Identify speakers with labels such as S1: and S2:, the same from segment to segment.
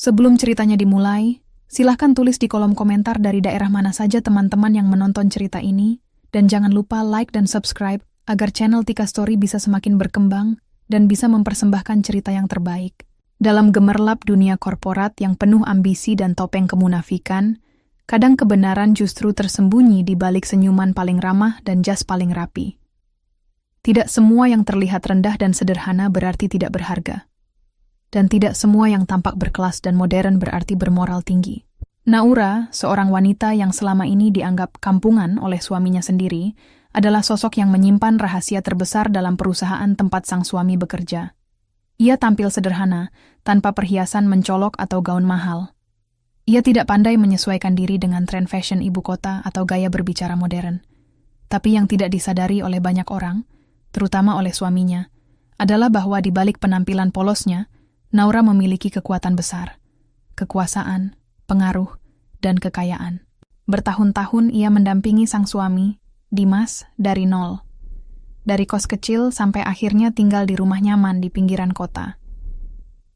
S1: Sebelum ceritanya dimulai, silahkan tulis di kolom komentar dari daerah mana saja teman-teman yang menonton cerita ini, dan jangan lupa like dan subscribe agar channel Tika Story bisa semakin berkembang dan bisa mempersembahkan cerita yang terbaik. Dalam gemerlap dunia korporat yang penuh ambisi dan topeng kemunafikan, kadang kebenaran justru tersembunyi di balik senyuman paling ramah dan jas paling rapi. Tidak semua yang terlihat rendah dan sederhana berarti tidak berharga. Dan tidak semua yang tampak berkelas dan modern berarti bermoral tinggi. Naura, seorang wanita yang selama ini dianggap kampungan oleh suaminya sendiri, adalah sosok yang menyimpan rahasia terbesar dalam perusahaan tempat sang suami bekerja. Ia tampil sederhana, tanpa perhiasan mencolok atau gaun mahal. Ia tidak pandai menyesuaikan diri dengan tren fashion ibu kota atau gaya berbicara modern. Tapi yang tidak disadari oleh banyak orang, terutama oleh suaminya, adalah bahwa di balik penampilan polosnya, Naura memiliki kekuatan besar, kekuasaan, pengaruh, dan kekayaan. Bertahun-tahun ia mendampingi sang suami, Dimas, dari nol. Dari kos kecil sampai akhirnya tinggal di rumah nyaman di pinggiran kota.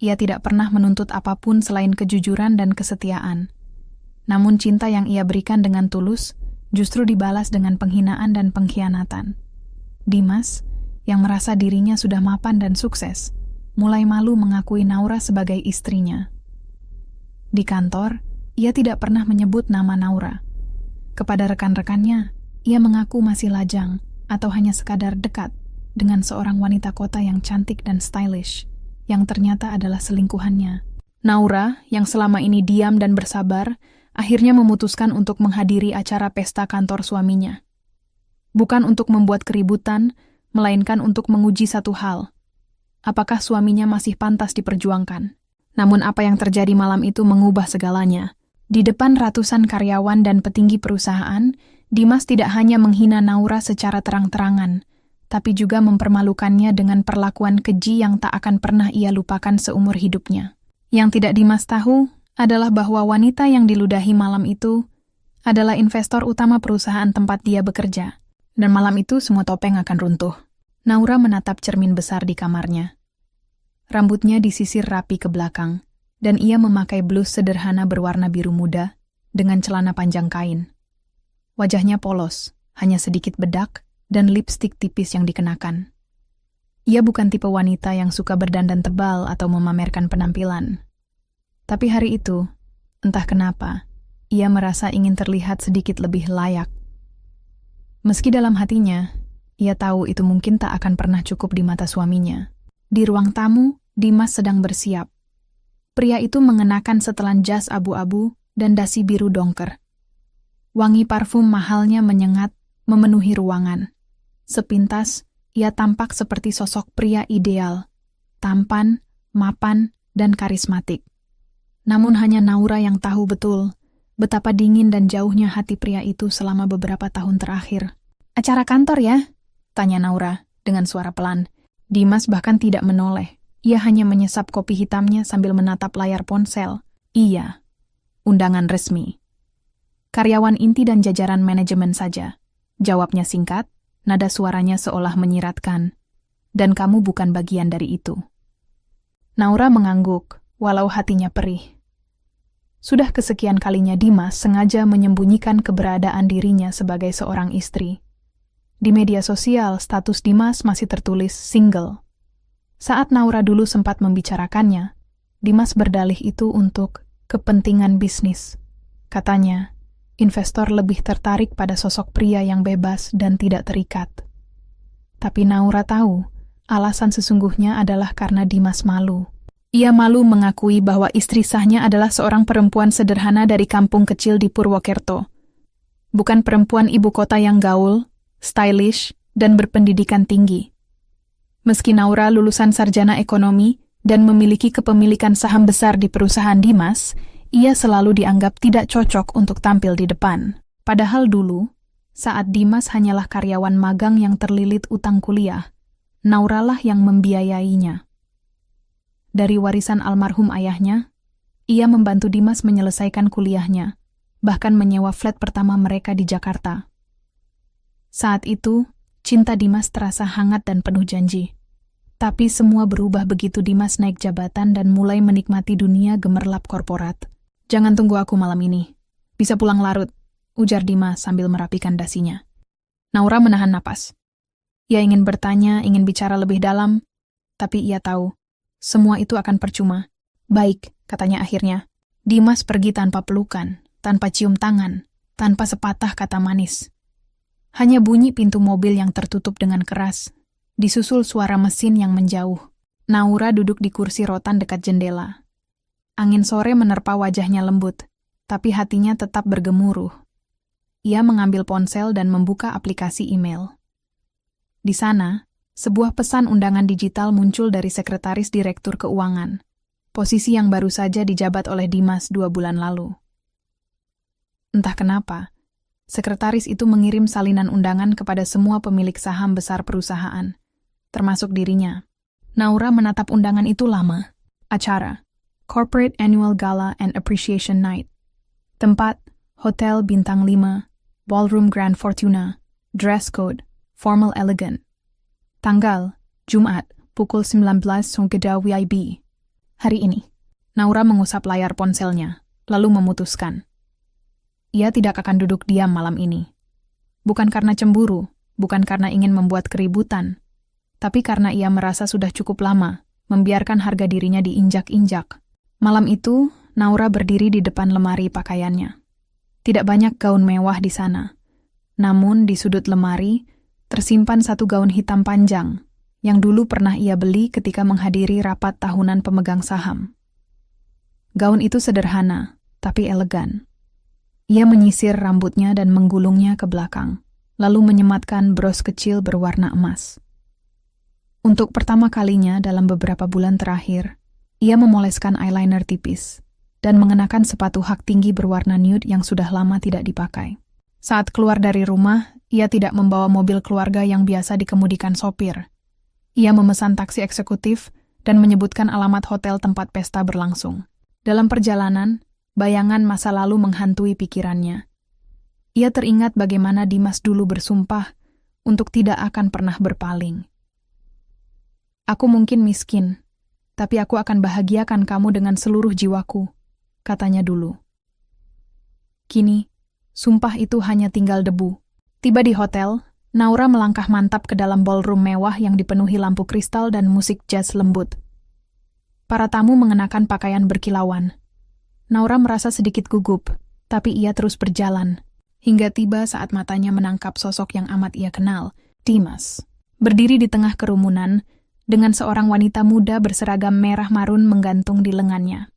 S1: Ia tidak pernah menuntut apapun selain kejujuran dan kesetiaan. Namun cinta yang ia berikan dengan tulus justru dibalas dengan penghinaan dan pengkhianatan. Dimas, yang merasa dirinya sudah mapan dan sukses, mulai malu mengakui Naura sebagai istrinya. Di kantor, ia tidak pernah menyebut nama Naura. Kepada rekan-rekannya, ia mengaku masih lajang atau hanya sekadar dekat dengan seorang wanita kota yang cantik dan stylish, yang ternyata adalah selingkuhannya. Naura, yang selama ini diam dan bersabar, akhirnya memutuskan untuk menghadiri acara pesta kantor suaminya. Bukan untuk membuat keributan, melainkan untuk menguji satu hal. Apakah suaminya masih pantas diperjuangkan? Namun apa yang terjadi malam itu mengubah segalanya. Di depan ratusan karyawan dan petinggi perusahaan, Dimas tidak hanya menghina Naura secara terang-terangan, tapi juga mempermalukannya dengan perlakuan keji yang tak akan pernah ia lupakan seumur hidupnya. Yang tidak Dimas tahu adalah bahwa wanita yang diludahi malam itu adalah investor utama perusahaan tempat dia bekerja. Dan malam itu semua topeng akan runtuh. Naura menatap cermin besar di kamarnya. Rambutnya disisir rapi ke belakang, dan ia memakai blus sederhana berwarna biru muda dengan celana panjang kain. Wajahnya polos, hanya sedikit bedak dan lipstik tipis yang dikenakan. Ia bukan tipe wanita yang suka berdandan tebal atau memamerkan penampilan. Tapi hari itu, entah kenapa, ia merasa ingin terlihat sedikit lebih layak. Meski dalam hatinya, ia tahu itu mungkin tak akan pernah cukup di mata suaminya. Di ruang tamu, Dimas sedang bersiap. Pria itu mengenakan setelan jas abu-abu dan dasi biru dongker. Wangi parfum mahalnya menyengat, memenuhi ruangan. Sepintas, ia tampak seperti sosok pria ideal, tampan, mapan, dan karismatik. Namun hanya Naura yang tahu betul betapa dingin dan jauhnya hati pria itu selama beberapa tahun terakhir. "Acara kantor ya?" tanya Naura dengan suara pelan. Dimas bahkan tidak menoleh. Ia hanya menyesap kopi hitamnya sambil menatap layar ponsel. "Iya, undangan resmi. Karyawan inti dan jajaran manajemen saja," jawabnya singkat, nada suaranya seolah menyiratkan. "Dan kamu bukan bagian dari itu." Naura mengangguk, walau hatinya perih. Sudah kesekian kalinya Dimas sengaja menyembunyikan keberadaan dirinya sebagai seorang istri. Di media sosial, status Dimas masih tertulis single. Saat Naura dulu sempat membicarakannya, Dimas berdalih itu untuk kepentingan bisnis. Katanya, investor lebih tertarik pada sosok pria yang bebas dan tidak terikat. Tapi Naura tahu, alasan sesungguhnya adalah karena Dimas malu. Ia malu mengakui bahwa istri sahnya adalah seorang perempuan sederhana dari kampung kecil di Purwokerto. Bukan perempuan ibu kota yang gaul, stylish, dan berpendidikan tinggi. Meski Naura lulusan sarjana ekonomi dan memiliki kepemilikan saham besar di perusahaan Dimas, ia selalu dianggap tidak cocok untuk tampil di depan. Padahal dulu, saat Dimas hanyalah karyawan magang yang terlilit utang kuliah, Nauralah yang membiayainya. Dari warisan almarhum ayahnya, ia membantu Dimas menyelesaikan kuliahnya, bahkan menyewa flat pertama mereka di Jakarta. Saat itu, cinta Dimas terasa hangat dan penuh janji. Tapi semua berubah begitu Dimas naik jabatan dan mulai menikmati dunia gemerlap korporat. "Jangan tunggu aku malam ini. Bisa pulang larut," ujar Dimas sambil merapikan dasinya. Naura menahan napas. Ia ingin bertanya, ingin bicara lebih dalam, tapi ia tahu, semua itu akan percuma. "Baik," katanya akhirnya. Dimas pergi tanpa pelukan, tanpa cium tangan, tanpa sepatah kata manis. Hanya bunyi pintu mobil yang tertutup dengan keras, disusul suara mesin yang menjauh. Naura duduk di kursi rotan dekat jendela. Angin sore menerpa wajahnya lembut, tapi hatinya tetap bergemuruh. Ia mengambil ponsel dan membuka aplikasi email. Di sana, sebuah pesan undangan digital muncul dari Sekretaris Direktur Keuangan, posisi yang baru saja dijabat oleh Dimas 2 bulan lalu. Entah kenapa, sekretaris itu mengirim salinan undangan kepada semua pemilik saham besar perusahaan, termasuk dirinya. Naura menatap undangan itu lama. Acara, Corporate Annual Gala and Appreciation Night. Tempat, Hotel Bintang 5, Ballroom Grand Fortuna. Dress code, formal elegant. Tanggal, Jumat, pukul 19 Gedung WIB. Hari ini. Naura mengusap layar ponselnya, lalu memutuskan. Ia tidak akan duduk diam malam ini. Bukan karena cemburu, bukan karena ingin membuat keributan, tapi karena ia merasa sudah cukup lama membiarkan harga dirinya diinjak-injak. Malam itu, Naura berdiri di depan lemari pakaiannya. Tidak banyak gaun mewah di sana. Namun di sudut lemari, tersimpan satu gaun hitam panjang yang dulu pernah ia beli ketika menghadiri rapat tahunan pemegang saham. Gaun itu sederhana, tapi elegan. Ia menyisir rambutnya dan menggulungnya ke belakang, lalu menyematkan bros kecil berwarna emas. Untuk pertama kalinya dalam beberapa bulan terakhir, ia memoleskan eyeliner tipis dan mengenakan sepatu hak tinggi berwarna nude yang sudah lama tidak dipakai. Saat keluar dari rumah, ia tidak membawa mobil keluarga yang biasa dikemudikan sopir. Ia memesan taksi eksekutif dan menyebutkan alamat hotel tempat pesta berlangsung. Dalam perjalanan, bayangan masa lalu menghantui pikirannya. Ia teringat bagaimana Dimas dulu bersumpah untuk tidak akan pernah berpaling. "Aku mungkin miskin, tapi aku akan bahagiakan kamu dengan seluruh jiwaku," katanya dulu. Kini, sumpah itu hanya tinggal debu. Tiba di hotel, Naura melangkah mantap ke dalam ballroom mewah yang dipenuhi lampu kristal dan musik jazz lembut. Para tamu mengenakan pakaian berkilauan. Naura merasa sedikit gugup, tapi ia terus berjalan, hingga tiba saat matanya menangkap sosok yang amat ia kenal, Dimas. Berdiri di tengah kerumunan, dengan seorang wanita muda berseragam merah marun menggantung di lengannya.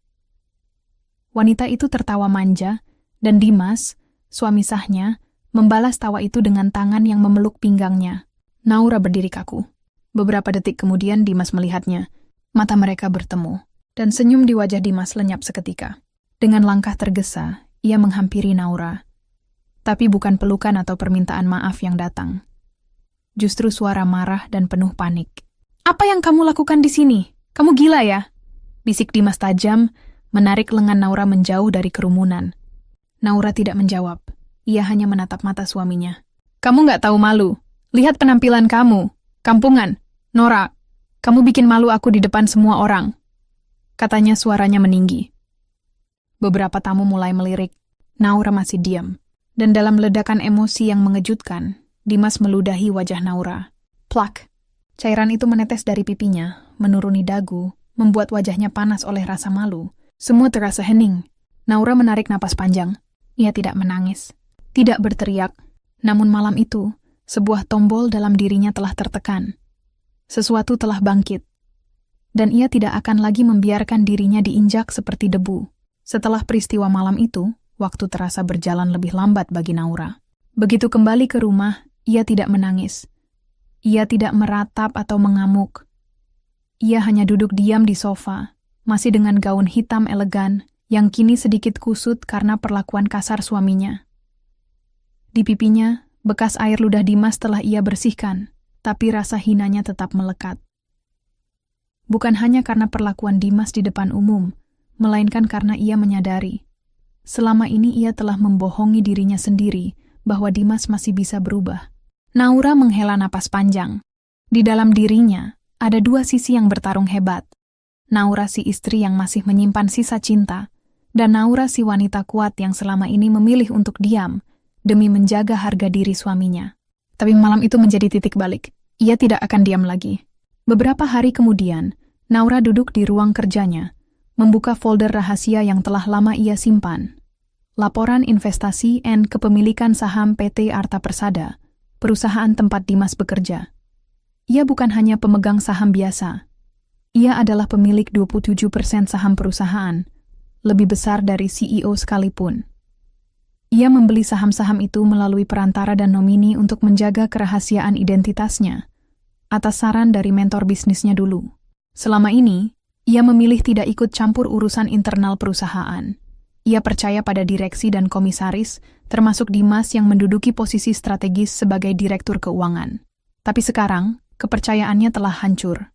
S1: Wanita itu tertawa manja, dan Dimas, suami sahnya, membalas tawa itu dengan tangan yang memeluk pinggangnya. Naura berdiri kaku. Beberapa detik kemudian Dimas melihatnya. Mata mereka bertemu, dan senyum di wajah Dimas lenyap seketika. Dengan langkah tergesa, ia menghampiri Naura. Tapi bukan pelukan atau permintaan maaf yang datang. Justru suara marah dan penuh panik. "Apa yang kamu lakukan di sini? Kamu gila ya?" bisik Dimas tajam, menarik lengan Naura menjauh dari kerumunan. Naura tidak menjawab. Ia hanya menatap mata suaminya. "Kamu nggak tahu malu. Lihat penampilan kamu. Kampungan. Nora, kamu bikin malu aku di depan semua orang," katanya suaranya meninggi. Beberapa tamu mulai melirik. Naura masih diam. Dan dalam ledakan emosi yang mengejutkan, Dimas meludahi wajah Naura. Plak. Cairan itu menetes dari pipinya, menuruni dagu, membuat wajahnya panas oleh rasa malu. Semua terasa hening. Naura menarik napas panjang. Ia tidak menangis, tidak berteriak. Namun malam itu, sebuah tombol dalam dirinya telah tertekan. Sesuatu telah bangkit. Dan ia tidak akan lagi membiarkan dirinya diinjak seperti debu. Setelah peristiwa malam itu, waktu terasa berjalan lebih lambat bagi Naura. Begitu kembali ke rumah, ia tidak menangis. Ia tidak meratap atau mengamuk. Ia hanya duduk diam di sofa, masih dengan gaun hitam elegan yang kini sedikit kusut karena perlakuan kasar suaminya. Di pipinya, bekas air ludah Dimas telah ia bersihkan, tapi rasa hinanya tetap melekat. Bukan hanya karena perlakuan Dimas di depan umum, melainkan karena ia menyadari. Selama ini ia telah membohongi dirinya sendiri bahwa Dimas masih bisa berubah. Naura menghela napas panjang. Di dalam dirinya, Ada dua sisi yang bertarung hebat. Naura si istri yang masih menyimpan sisa cinta, dan Naura si wanita kuat yang selama ini memilih untuk diam demi menjaga harga diri suaminya. Tapi malam itu menjadi titik balik. Ia tidak akan diam lagi. Beberapa hari kemudian, Naura duduk di ruang kerjanya, membuka folder rahasia yang telah lama ia simpan. Laporan investasi dan kepemilikan saham PT Arta Persada, perusahaan tempat Dimas bekerja. Ia bukan hanya pemegang saham biasa. Ia adalah pemilik 27% saham perusahaan, lebih besar dari CEO sekalipun. Ia membeli saham-saham itu melalui perantara dan nomini untuk menjaga kerahasiaan identitasnya, atas saran dari mentor bisnisnya dulu. Selama ini, ia memilih tidak ikut campur urusan internal perusahaan. Ia percaya pada direksi dan komisaris, termasuk Dimas yang menduduki posisi strategis sebagai direktur keuangan. Tapi sekarang, kepercayaannya telah hancur.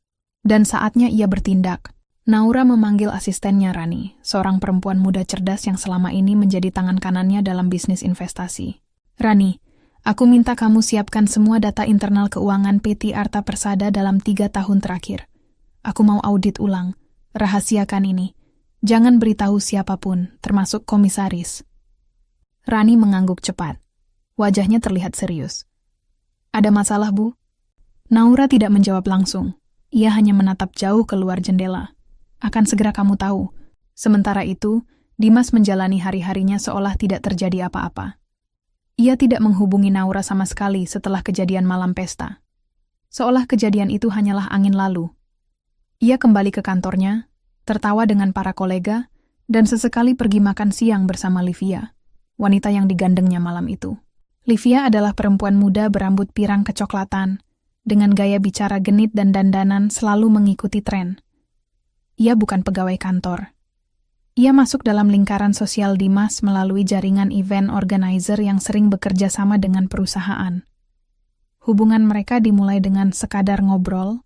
S1: Dan saatnya ia bertindak. Naura memanggil asistennya Rani, seorang perempuan muda cerdas yang selama ini menjadi tangan kanannya dalam bisnis investasi. Rani, aku minta kamu siapkan semua data internal keuangan PT Arta Persada dalam 3 tahun terakhir. Aku mau audit ulang. Rahasiakan ini. Jangan beritahu siapapun, termasuk komisaris. Rani mengangguk cepat. Wajahnya terlihat serius. Ada masalah, Bu? Naura tidak menjawab langsung. Ia hanya menatap jauh keluar jendela. Akan segera kamu tahu. Sementara itu, Dimas menjalani hari-harinya seolah tidak terjadi apa-apa. Ia tidak menghubungi Naura sama sekali setelah kejadian malam pesta. Seolah kejadian itu hanyalah angin lalu. Ia kembali ke kantornya, tertawa dengan para kolega, dan sesekali pergi makan siang bersama Livia, wanita yang digandengnya malam itu. Livia adalah perempuan muda berambut pirang kecoklatan, dengan gaya bicara genit dan dandanan selalu mengikuti tren. Ia bukan pegawai kantor. Ia masuk dalam lingkaran sosial Dimas melalui jaringan event organizer yang sering bekerja sama dengan perusahaan. Hubungan mereka dimulai dengan sekadar ngobrol,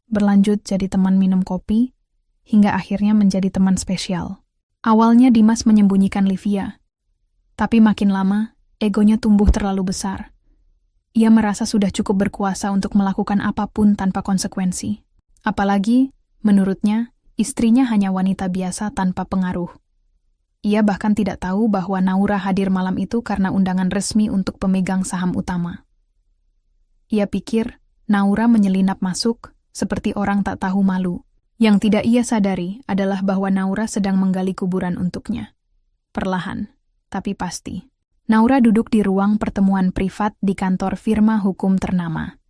S1: berlanjut jadi teman minum kopi, hingga akhirnya menjadi teman spesial. Awalnya Dimas menyembunyikan Livia, tapi makin lama, egonya tumbuh terlalu besar. Ia merasa sudah cukup berkuasa untuk melakukan apapun tanpa konsekuensi. Apalagi, menurutnya, istrinya hanya wanita biasa tanpa pengaruh. Ia bahkan tidak tahu bahwa Naura hadir malam itu karena undangan resmi untuk pemegang saham utama. Ia pikir, Naura menyelinap masuk, seperti orang tak tahu malu. Yang tidak ia sadari adalah bahwa Naura sedang menggali kuburan untuknya. Perlahan, tapi pasti. Naura duduk di ruang pertemuan privat di kantor firma hukum ternama.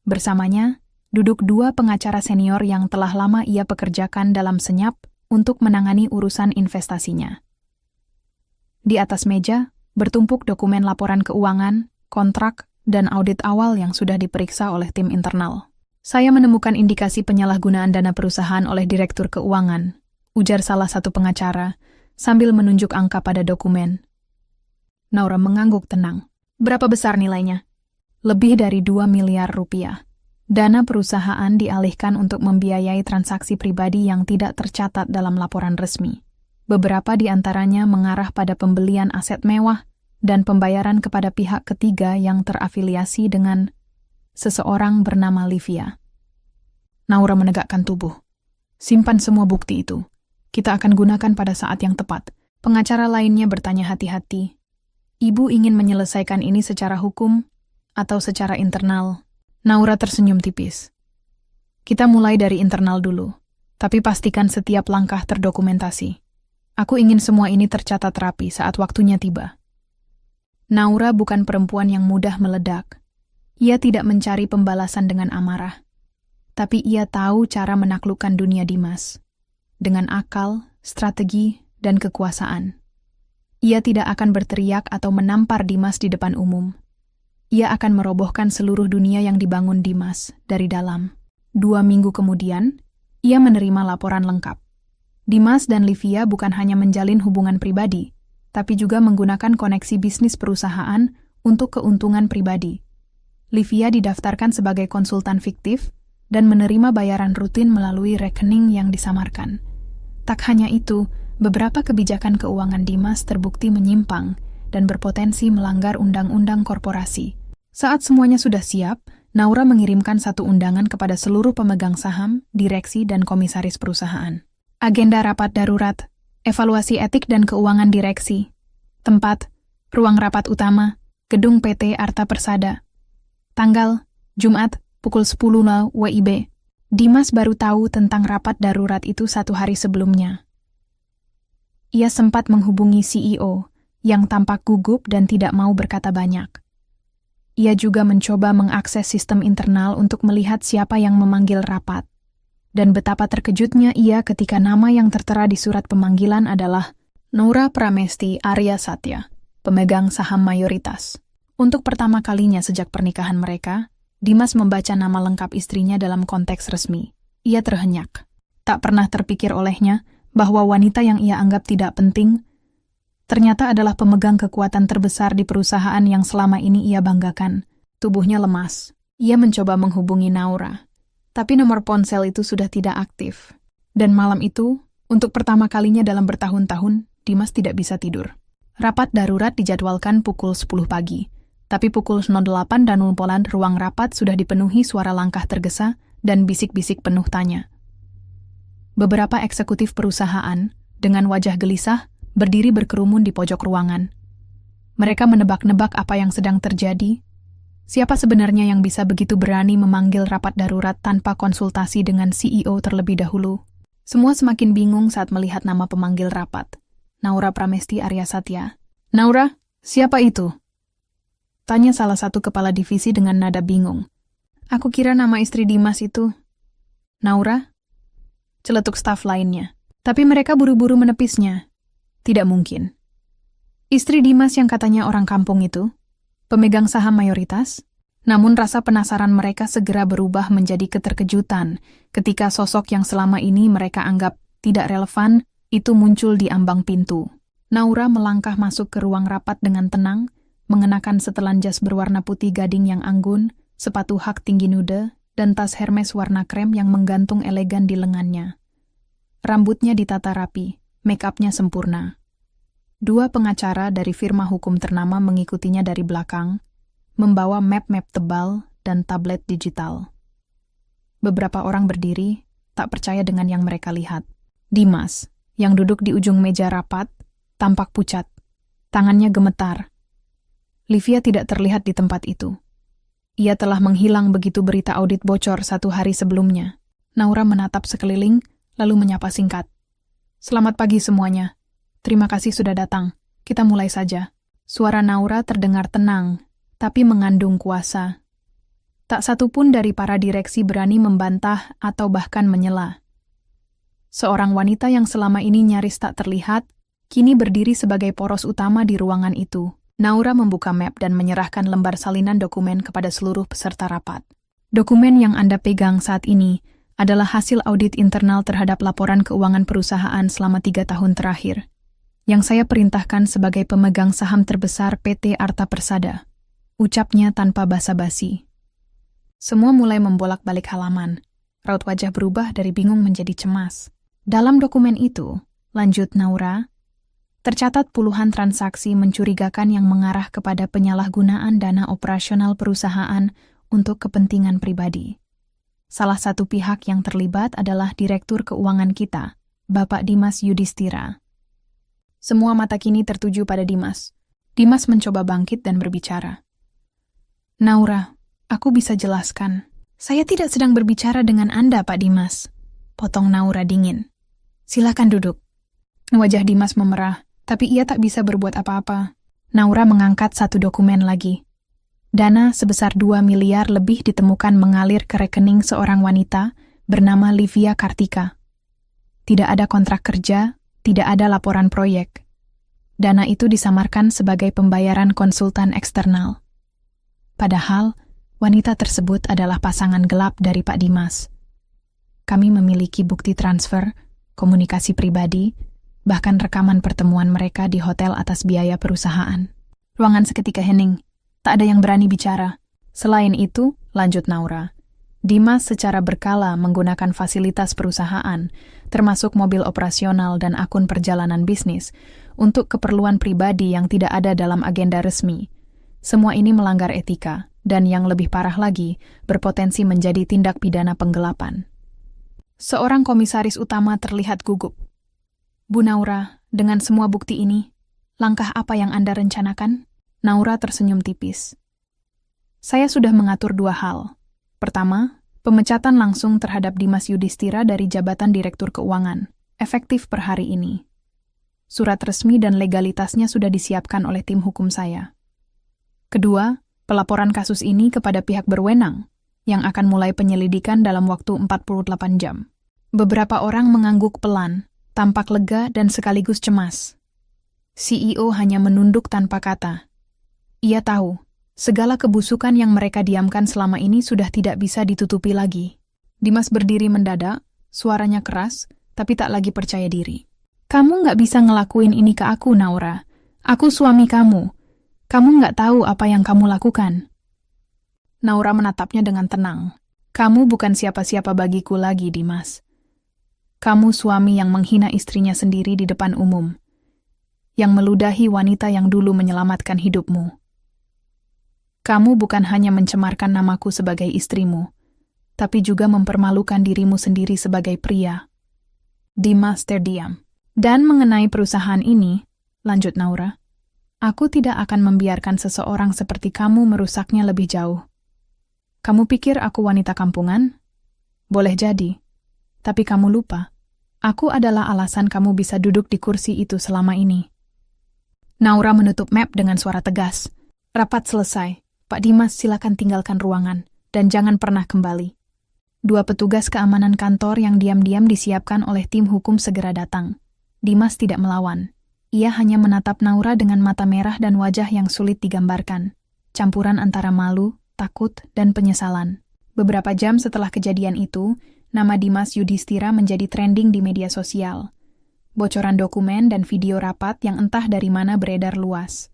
S1: Bersamanya, duduk 2 pengacara senior yang telah lama ia pekerjakan dalam senyap untuk menangani urusan investasinya. Di atas meja, bertumpuk dokumen laporan keuangan, kontrak, dan audit awal yang sudah diperiksa oleh tim internal. Saya menemukan indikasi penyalahgunaan dana perusahaan oleh direktur keuangan, ujar salah satu pengacara, sambil menunjuk angka pada dokumen. Naura mengangguk tenang. Berapa besar nilainya? Lebih dari 2 miliar rupiah. Dana perusahaan dialihkan untuk membiayai transaksi pribadi yang tidak tercatat dalam laporan resmi. Beberapa di antaranya mengarah pada pembelian aset mewah dan pembayaran kepada pihak ketiga yang terafiliasi dengan seseorang bernama Livia. Naura menegakkan tubuh. Simpan semua bukti itu. Kita akan gunakan pada saat yang tepat. Pengacara lainnya bertanya hati-hati. Ibu ingin menyelesaikan ini secara hukum atau secara internal? Naura tersenyum tipis. Kita mulai dari internal dulu, tapi pastikan setiap langkah terdokumentasi. Aku ingin semua ini tercatat rapi saat waktunya tiba. Naura bukan perempuan yang mudah meledak. Ia tidak mencari pembalasan dengan amarah. Tapi ia tahu cara menaklukkan dunia Dimas. Dengan akal, strategi, dan kekuasaan. Ia tidak akan berteriak atau menampar Dimas di depan umum. Ia akan merobohkan seluruh dunia yang dibangun Dimas dari dalam. 2 minggu kemudian, ia menerima laporan lengkap. Dimas dan Livia bukan hanya menjalin hubungan pribadi, tapi juga menggunakan koneksi bisnis perusahaan untuk keuntungan pribadi. Livia didaftarkan sebagai konsultan fiktif dan menerima bayaran rutin melalui rekening yang disamarkan. Tak hanya itu, beberapa kebijakan keuangan Dimas terbukti menyimpang dan berpotensi melanggar undang-undang korporasi. Saat semuanya sudah siap, Naura mengirimkan satu undangan kepada seluruh pemegang saham, direksi, dan komisaris perusahaan. Agenda rapat darurat, evaluasi etik dan keuangan direksi. Tempat, ruang rapat utama, gedung PT Arta Persada. Tanggal, Jumat, pukul 10 WIB. Dimas baru tahu tentang rapat darurat itu 1 hari sebelumnya. Ia sempat menghubungi CEO, yang tampak gugup dan tidak mau berkata banyak. Ia juga mencoba mengakses sistem internal untuk melihat siapa yang memanggil rapat. Dan betapa terkejutnya ia ketika nama yang tertera di surat pemanggilan adalah Naura Pramesti Arya Satya, pemegang saham mayoritas. Untuk pertama kalinya sejak pernikahan mereka, Dimas membaca nama lengkap istrinya dalam konteks resmi. Ia terhenyak. Tak pernah terpikir olehnya bahwa wanita yang ia anggap tidak penting ternyata adalah pemegang kekuatan terbesar di perusahaan yang selama ini ia banggakan. Tubuhnya lemas. Ia mencoba menghubungi Naura, tapi nomor ponsel itu sudah tidak aktif. Dan malam itu, untuk pertama kalinya dalam bertahun-tahun, Dimas tidak bisa tidur. Rapat darurat dijadwalkan pukul 10 pagi, tapi pukul 08 dan umpolan ruang rapat sudah dipenuhi suara langkah tergesa dan bisik-bisik penuh tanya. Beberapa eksekutif perusahaan, dengan wajah gelisah, berdiri berkerumun di pojok ruangan. Mereka menebak-nebak apa yang sedang terjadi. Siapa sebenarnya yang bisa begitu berani memanggil rapat darurat tanpa konsultasi dengan CEO terlebih dahulu? Semua semakin bingung saat melihat nama pemanggil rapat. Naura Pramesti Arya Satya. Naura, siapa itu? Tanya salah satu kepala divisi dengan nada bingung. Aku kira nama istri Dimas itu. Naura? Celetuk staf lainnya. Tapi mereka buru-buru menepisnya. Tidak mungkin. Istri Dimas yang katanya orang kampung itu, pemegang saham mayoritas, namun rasa penasaran mereka segera berubah menjadi keterkejutan ketika sosok yang selama ini mereka anggap tidak relevan itu muncul di ambang pintu. Naura melangkah masuk ke ruang rapat dengan tenang, mengenakan setelan jas berwarna putih gading yang anggun, sepatu hak tinggi nude, dan tas Hermes warna krem yang menggantung elegan di lengannya. Rambutnya ditata rapi. Make-up-nya sempurna. 2 pengacara dari firma hukum ternama mengikutinya dari belakang, membawa map-map tebal dan tablet digital. Beberapa orang berdiri, tak percaya dengan yang mereka lihat. Dimas, yang duduk di ujung meja rapat, tampak pucat. Tangannya gemetar. Livia tidak terlihat di tempat itu. Ia telah menghilang begitu berita audit bocor 1 hari sebelumnya. Naura menatap sekeliling, lalu menyapa singkat. Selamat pagi semuanya. Terima kasih sudah datang. Kita mulai saja. Suara Naura terdengar tenang, tapi mengandung kuasa. Tak satu pun dari para direksi berani membantah atau bahkan menyela. Seorang wanita yang selama ini nyaris tak terlihat, kini berdiri sebagai poros utama di ruangan itu. Naura membuka map dan menyerahkan lembar salinan dokumen kepada seluruh peserta rapat. Dokumen yang Anda pegang saat ini adalah hasil audit internal terhadap laporan keuangan perusahaan selama 3 tahun terakhir, yang saya perintahkan sebagai pemegang saham terbesar PT Arta Persada. Ucapnya tanpa basa-basi. Semua mulai membolak-balik halaman. Raut wajah berubah dari bingung menjadi cemas. Dalam dokumen itu, lanjut Naura, tercatat puluhan transaksi mencurigakan yang mengarah kepada penyalahgunaan dana operasional perusahaan untuk kepentingan pribadi. Salah satu pihak yang terlibat adalah Direktur Keuangan kita, Bapak Dimas Yudhistira. Semua mata kini tertuju pada Dimas. Dimas mencoba bangkit dan berbicara. Naura, aku bisa jelaskan. Saya tidak sedang berbicara dengan Anda, Pak Dimas. Potong Naura dingin. Silakan duduk. Wajah Dimas memerah, tapi ia tak bisa berbuat apa-apa. Naura mengangkat satu dokumen lagi. Dana sebesar 2 miliar lebih ditemukan mengalir ke rekening seorang wanita bernama Livia Kartika. Tidak ada kontrak kerja, tidak ada laporan proyek. Dana itu disamarkan sebagai pembayaran konsultan eksternal. Padahal, wanita tersebut adalah pasangan gelap dari Pak Dimas. Kami memiliki bukti transfer, komunikasi pribadi, bahkan rekaman pertemuan mereka di hotel atas biaya perusahaan. Ruangan seketika hening. Tak ada yang berani bicara. Selain itu, lanjut Naura, Dimas secara berkala menggunakan fasilitas perusahaan, termasuk mobil operasional dan akun perjalanan bisnis, untuk keperluan pribadi yang tidak ada dalam agenda resmi. Semua ini melanggar etika. dan yang lebih parah lagi, berpotensi menjadi tindak pidana penggelapan. Seorang komisaris utama terlihat gugup. Bu Naura, dengan semua bukti ini, langkah apa yang Anda rencanakan? Naura tersenyum tipis. Saya sudah mengatur 2 hal. Pertama, pemecatan langsung terhadap Dimas Yudhistira dari jabatan Direktur Keuangan, efektif per hari ini. Surat resmi dan legalitasnya sudah disiapkan oleh tim hukum saya. Kedua, pelaporan kasus ini kepada pihak berwenang, yang akan mulai penyelidikan dalam waktu 48 jam. Beberapa orang mengangguk pelan, tampak lega dan sekaligus cemas. CEO hanya menunduk tanpa kata. Ia tahu, segala kebusukan yang mereka diamkan selama ini sudah tidak bisa ditutupi lagi. Dimas berdiri mendadak, suaranya keras, tapi tak lagi percaya diri. Kamu nggak bisa ngelakuin ini ke aku, Naura. Aku suami kamu. Kamu nggak tahu apa yang kamu lakukan. Naura menatapnya dengan tenang. Kamu bukan siapa-siapa bagiku lagi, Dimas. Kamu suami yang menghina istrinya sendiri di depan umum. Yang meludahi wanita yang dulu menyelamatkan hidupmu. Kamu bukan hanya mencemarkan namaku sebagai istrimu, tapi juga mempermalukan dirimu sendiri sebagai pria. Dimas terdiam. Dan mengenai perusahaan ini, lanjut Naura, aku tidak akan membiarkan seseorang seperti kamu merusaknya lebih jauh. Kamu pikir aku wanita kampungan? Boleh jadi. Tapi kamu lupa, aku adalah alasan kamu bisa duduk di kursi itu selama ini. Naura menutup map dengan suara tegas. Rapat selesai. Pak Dimas, silakan tinggalkan ruangan, dan jangan pernah kembali. 2 petugas keamanan kantor yang diam-diam disiapkan oleh tim hukum segera datang. Dimas tidak melawan. Ia hanya menatap Naura dengan mata merah dan wajah yang sulit digambarkan. Campuran antara malu, takut, dan penyesalan. Beberapa jam setelah kejadian itu, nama Dimas Yudhistira menjadi trending di media sosial. Bocoran dokumen dan video rapat yang entah dari mana beredar luas.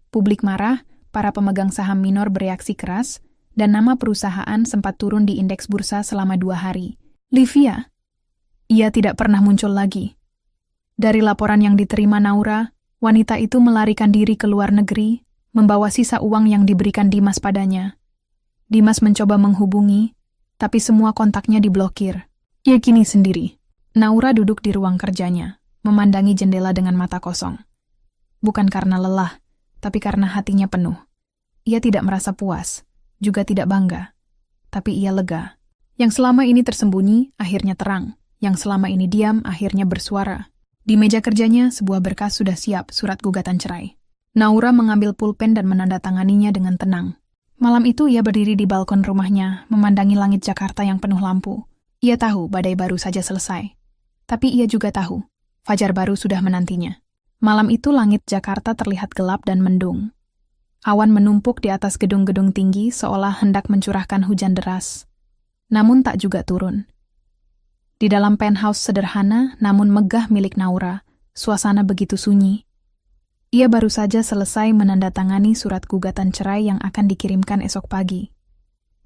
S1: Publik marah, para pemegang saham minor bereaksi keras, dan nama perusahaan sempat turun di indeks bursa selama 2 hari. Livia. Ia tidak pernah muncul lagi. Dari laporan yang diterima Naura, wanita itu melarikan diri ke luar negeri, membawa sisa uang yang diberikan Dimas padanya. Dimas mencoba menghubungi, tapi semua kontaknya diblokir. Ia kini sendiri. Naura duduk di ruang kerjanya, memandangi jendela dengan mata kosong. Bukan karena lelah, tapi karena hatinya penuh. Ia tidak merasa puas, juga tidak bangga. Tapi ia lega. Yang selama ini tersembunyi, akhirnya terang. Yang selama ini diam, akhirnya bersuara. Di meja kerjanya, sebuah berkas sudah siap, surat gugatan cerai. Naura mengambil pulpen dan menandatanganinya dengan tenang. Malam itu ia berdiri di balkon rumahnya, memandangi langit Jakarta yang penuh lampu. Ia tahu badai baru saja selesai. Tapi ia juga tahu, fajar baru sudah menantinya. Malam itu langit Jakarta terlihat gelap dan mendung. Awan menumpuk di atas gedung-gedung tinggi seolah hendak mencurahkan hujan deras. Namun tak juga turun. Di dalam penthouse sederhana namun megah milik Naura, suasana begitu sunyi. Ia baru saja selesai menandatangani surat gugatan cerai yang akan dikirimkan esok pagi.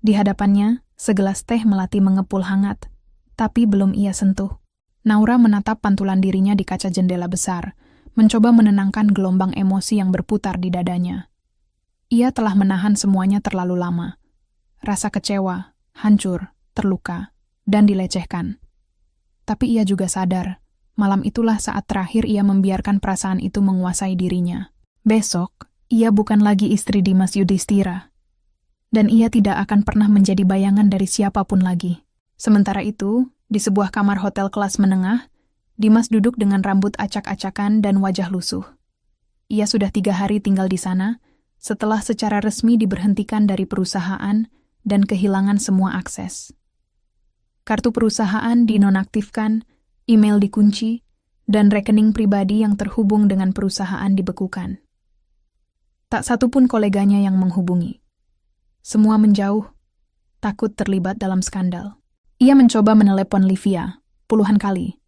S1: Di hadapannya, segelas teh melati mengepul hangat, tapi belum ia sentuh. Naura menatap pantulan dirinya di kaca jendela besar, mencoba menenangkan gelombang emosi yang berputar di dadanya. Ia telah menahan semuanya terlalu lama. Rasa kecewa, hancur, terluka, dan dilecehkan. Tapi ia juga sadar, malam itulah saat terakhir ia membiarkan perasaan itu menguasai dirinya. Besok, ia bukan lagi istri Dimas Yudhistira. Dan ia tidak akan pernah menjadi bayangan dari siapapun lagi. Sementara itu, di sebuah kamar hotel kelas menengah, Dimas duduk dengan rambut acak-acakan dan wajah lusuh. Ia sudah 3 hari tinggal di sana, setelah secara resmi diberhentikan dari perusahaan dan kehilangan semua akses. Kartu perusahaan dinonaktifkan, email dikunci, dan rekening pribadi yang terhubung dengan perusahaan dibekukan. Tak satu pun koleganya yang menghubungi. Semua menjauh, takut terlibat dalam skandal. Ia mencoba menelepon Livia, puluhan kali.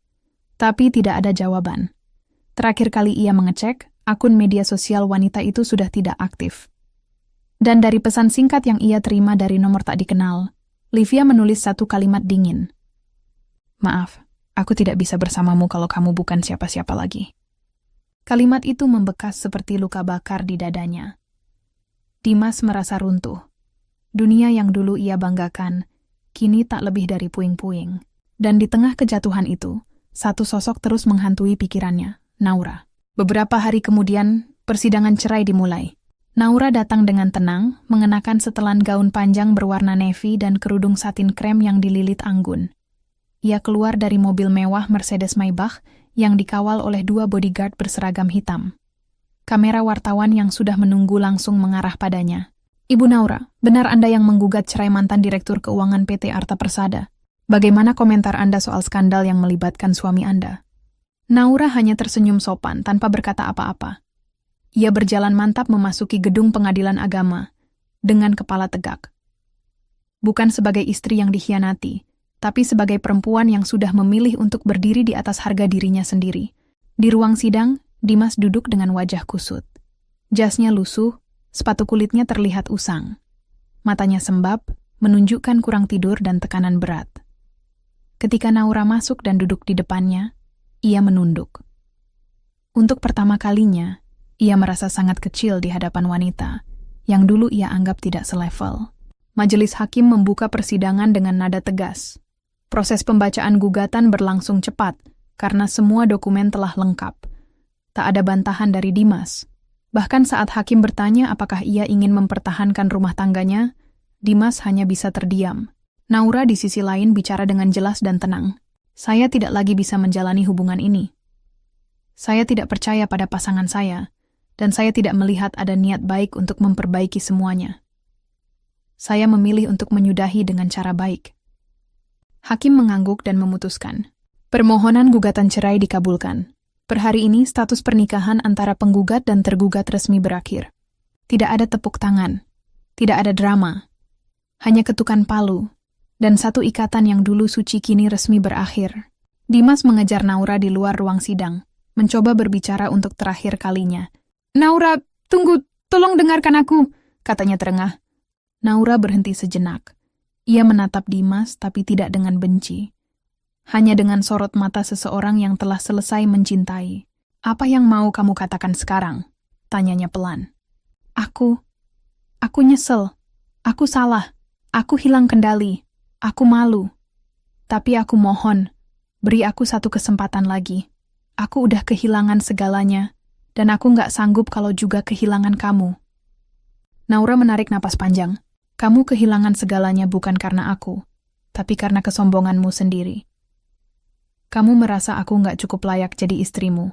S1: Tapi tidak ada jawaban. Terakhir kali ia mengecek, akun media sosial wanita itu sudah tidak aktif. Dan dari pesan singkat yang ia terima dari nomor tak dikenal, Livia menulis satu kalimat dingin. Maaf, aku tidak bisa bersamamu kalau kamu bukan siapa-siapa lagi. Kalimat itu membekas seperti luka bakar di dadanya. Dimas merasa runtuh. Dunia yang dulu ia banggakan, kini tak lebih dari puing-puing. Dan di tengah kejatuhan itu, satu sosok terus menghantui pikirannya, Naura. Beberapa hari kemudian, persidangan cerai dimulai. Naura datang dengan tenang, mengenakan setelan gaun panjang berwarna navy dan kerudung satin krem yang dililit anggun. Ia keluar dari mobil mewah Mercedes Maybach yang dikawal oleh 2 bodyguard berseragam hitam. Kamera wartawan yang sudah menunggu langsung mengarah padanya. Ibu Naura, benar Anda yang menggugat cerai mantan Direktur Keuangan PT Arta Persada? Bagaimana komentar Anda soal skandal yang melibatkan suami Anda? Naura hanya tersenyum sopan tanpa berkata apa-apa. Ia berjalan mantap memasuki gedung pengadilan agama dengan kepala tegak. Bukan sebagai istri yang dikhianati, tapi sebagai perempuan yang sudah memilih untuk berdiri di atas harga dirinya sendiri. Di ruang sidang, Dimas duduk dengan wajah kusut. Jasnya lusuh, sepatu kulitnya terlihat usang. Matanya sembab, menunjukkan kurang tidur dan tekanan berat. Ketika Naura masuk dan duduk di depannya, ia menunduk. Untuk pertama kalinya, ia merasa sangat kecil di hadapan wanita, yang dulu ia anggap tidak selevel. Majelis hakim membuka persidangan dengan nada tegas. Proses pembacaan gugatan berlangsung cepat, karena semua dokumen telah lengkap. Tak ada bantahan dari Dimas. Bahkan saat hakim bertanya apakah ia ingin mempertahankan rumah tangganya, Dimas hanya bisa terdiam. Naura di sisi lain bicara dengan jelas dan tenang. Saya tidak lagi bisa menjalani hubungan ini. Saya tidak percaya pada pasangan saya, dan saya tidak melihat ada niat baik untuk memperbaiki semuanya. Saya memilih untuk menyudahi dengan cara baik. Hakim mengangguk dan memutuskan. Permohonan gugatan cerai dikabulkan. Per hari ini status pernikahan antara penggugat dan tergugat resmi berakhir. Tidak ada tepuk tangan. Tidak ada drama. Hanya ketukan palu. Dan satu ikatan yang dulu suci kini resmi berakhir. Dimas mengejar Naura di luar ruang sidang, mencoba berbicara untuk terakhir kalinya. Naura, tunggu, tolong dengarkan aku, katanya terengah. Naura berhenti sejenak. Ia menatap Dimas tapi tidak dengan benci. Hanya dengan sorot mata seseorang yang telah selesai mencintai. Apa yang mau kamu katakan sekarang? Tanyanya pelan. Aku nyesel. Aku salah. Aku hilang kendali. Aku malu. Tapi aku mohon, beri aku satu kesempatan lagi. Aku udah kehilangan segalanya, dan aku nggak sanggup kalau juga kehilangan kamu. Naura menarik napas panjang. Kamu kehilangan segalanya bukan karena aku, tapi karena kesombonganmu sendiri. Kamu merasa aku nggak cukup layak jadi istrimu,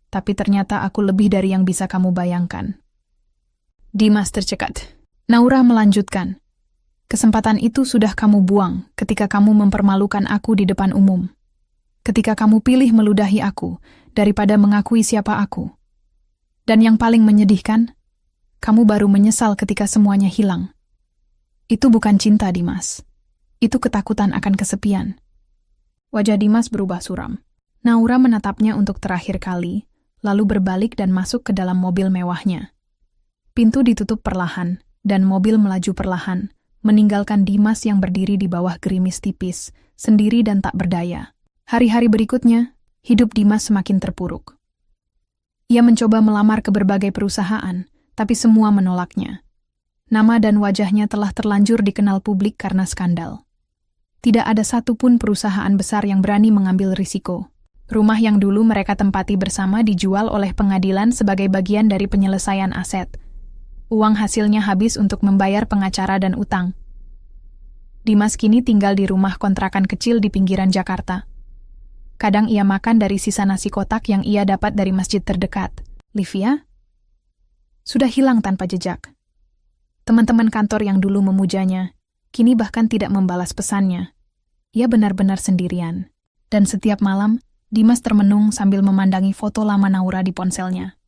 S1: tapi ternyata aku lebih dari yang bisa kamu bayangkan. Dimas tercekat. Naura melanjutkan. Kesempatan itu sudah kamu buang ketika kamu mempermalukan aku di depan umum. Ketika kamu pilih meludahi aku daripada mengakui siapa aku. Dan yang paling menyedihkan, kamu baru menyesal ketika semuanya hilang. Itu bukan cinta, Dimas. Itu ketakutan akan kesepian. Wajah Dimas berubah suram. Naura menatapnya untuk terakhir kali, lalu berbalik dan masuk ke dalam mobil mewahnya. Pintu ditutup perlahan, dan mobil melaju perlahan, meninggalkan Dimas yang berdiri di bawah gerimis tipis, sendiri dan tak berdaya. Hari-hari berikutnya, hidup Dimas semakin terpuruk. Ia mencoba melamar ke berbagai perusahaan, tapi semua menolaknya. Nama dan wajahnya telah terlanjur dikenal publik karena skandal. Tidak ada satupun perusahaan besar yang berani mengambil risiko. Rumah yang dulu mereka tempati bersama dijual oleh pengadilan sebagai bagian dari penyelesaian aset. Uang hasilnya habis untuk membayar pengacara dan utang. Dimas kini tinggal di rumah kontrakan kecil di pinggiran Jakarta. Kadang ia makan dari sisa nasi kotak yang ia dapat dari masjid terdekat. Livia? Sudah hilang tanpa jejak. Teman-teman kantor yang dulu memujanya, kini bahkan tidak membalas pesannya. Ia benar-benar sendirian. Dan setiap malam, Dimas termenung sambil memandangi foto lama Naura di ponselnya.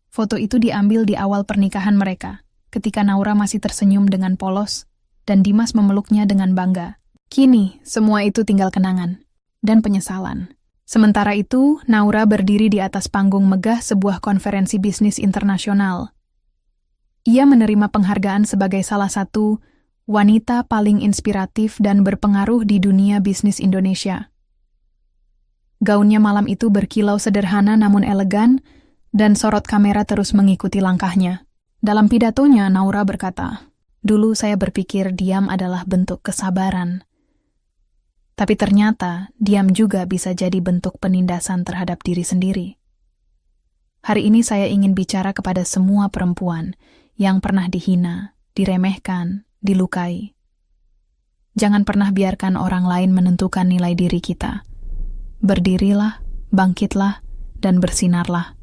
S1: Foto itu diambil di awal pernikahan mereka, ketika Naura masih tersenyum dengan polos, dan Dimas memeluknya dengan bangga. Kini, semua itu tinggal kenangan dan penyesalan. Sementara itu, Naura berdiri di atas panggung megah sebuah konferensi bisnis internasional. Ia menerima penghargaan sebagai salah satu wanita paling inspiratif dan berpengaruh di dunia bisnis Indonesia. Gaunnya malam itu berkilau sederhana namun elegan, dan sorot kamera terus mengikuti langkahnya. Dalam pidatonya, Naura berkata, Dulu saya berpikir diam adalah bentuk kesabaran. Tapi ternyata diam juga bisa jadi bentuk penindasan terhadap diri sendiri. Hari ini saya ingin bicara kepada semua perempuan yang pernah dihina, diremehkan, dilukai. Jangan pernah biarkan orang lain menentukan nilai diri kita. Berdirilah, bangkitlah, dan bersinarlah.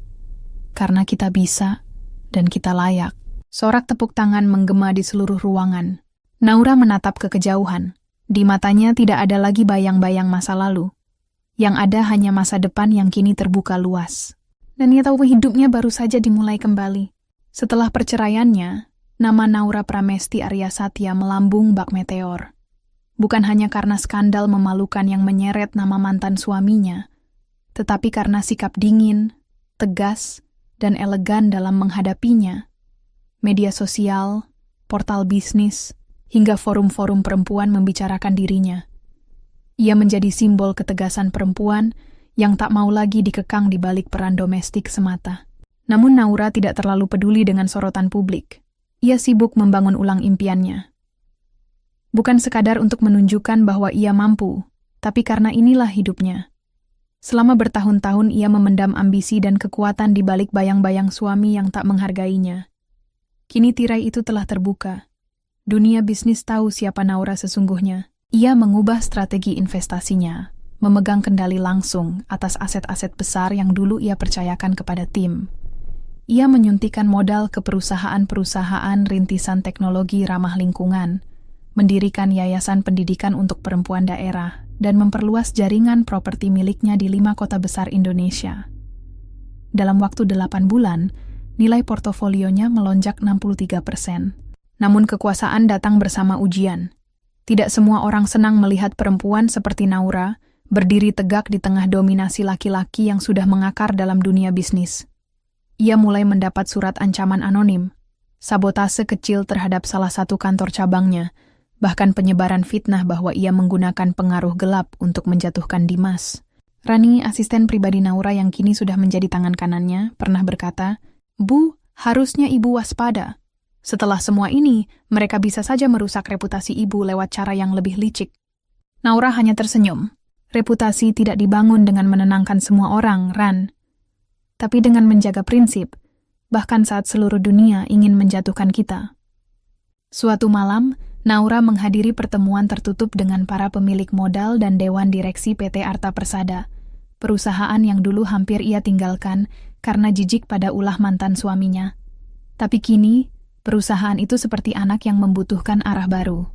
S1: Karena kita bisa dan kita layak. Sorak tepuk tangan menggema di seluruh ruangan. Naura menatap ke kejauhan. Di matanya tidak ada lagi bayang-bayang masa lalu. Yang ada hanya masa depan yang kini terbuka luas. Dan ia tahu hidupnya baru saja dimulai kembali. Setelah perceraiannya, nama Naura Pramesti Arya Satya melambung bak meteor. Bukan hanya karena skandal memalukan yang menyeret nama mantan suaminya, tetapi karena sikap dingin, tegas, dan elegan dalam menghadapinya. Media sosial, portal bisnis, hingga forum-forum perempuan membicarakan dirinya. Ia menjadi simbol ketegasan perempuan yang tak mau lagi dikekang di balik peran domestik semata. Namun Naura tidak terlalu peduli dengan sorotan publik. Ia sibuk membangun ulang impiannya. Bukan sekadar untuk menunjukkan bahwa ia mampu, tapi karena inilah hidupnya. Selama bertahun-tahun ia memendam ambisi dan kekuatan di balik bayang-bayang suami yang tak menghargainya. Kini tirai itu telah terbuka. Dunia bisnis tahu siapa Naura sesungguhnya. Ia mengubah strategi investasinya, memegang kendali langsung atas aset-aset besar yang dulu ia percayakan kepada tim. Ia menyuntikkan modal ke perusahaan-perusahaan rintisan teknologi ramah lingkungan, mendirikan yayasan pendidikan untuk perempuan daerah, dan memperluas jaringan properti miliknya di 5 kota besar Indonesia. Dalam waktu 8 bulan, nilai portofolionya melonjak 63%. Namun kekuasaan datang bersama ujian. Tidak semua orang senang melihat perempuan seperti Naura berdiri tegak di tengah dominasi laki-laki yang sudah mengakar dalam dunia bisnis. Ia mulai mendapat surat ancaman anonim, sabotase kecil terhadap salah satu kantor cabangnya, bahkan penyebaran fitnah bahwa ia menggunakan pengaruh gelap untuk menjatuhkan Dimas. Rani, asisten pribadi Naura yang kini sudah menjadi tangan kanannya, pernah berkata, "Bu, harusnya ibu waspada. Setelah semua ini, mereka bisa saja merusak reputasi ibu lewat cara yang lebih licik." Naura hanya tersenyum. Reputasi tidak dibangun dengan menenangkan semua orang, Ran. Tapi dengan menjaga prinsip, bahkan saat seluruh dunia ingin menjatuhkan kita. Suatu malam, Naura menghadiri pertemuan tertutup dengan para pemilik modal dan Dewan Direksi PT Arta Persada, perusahaan yang dulu hampir ia tinggalkan karena jijik pada ulah mantan suaminya. Tapi kini, perusahaan itu seperti anak yang membutuhkan arah baru.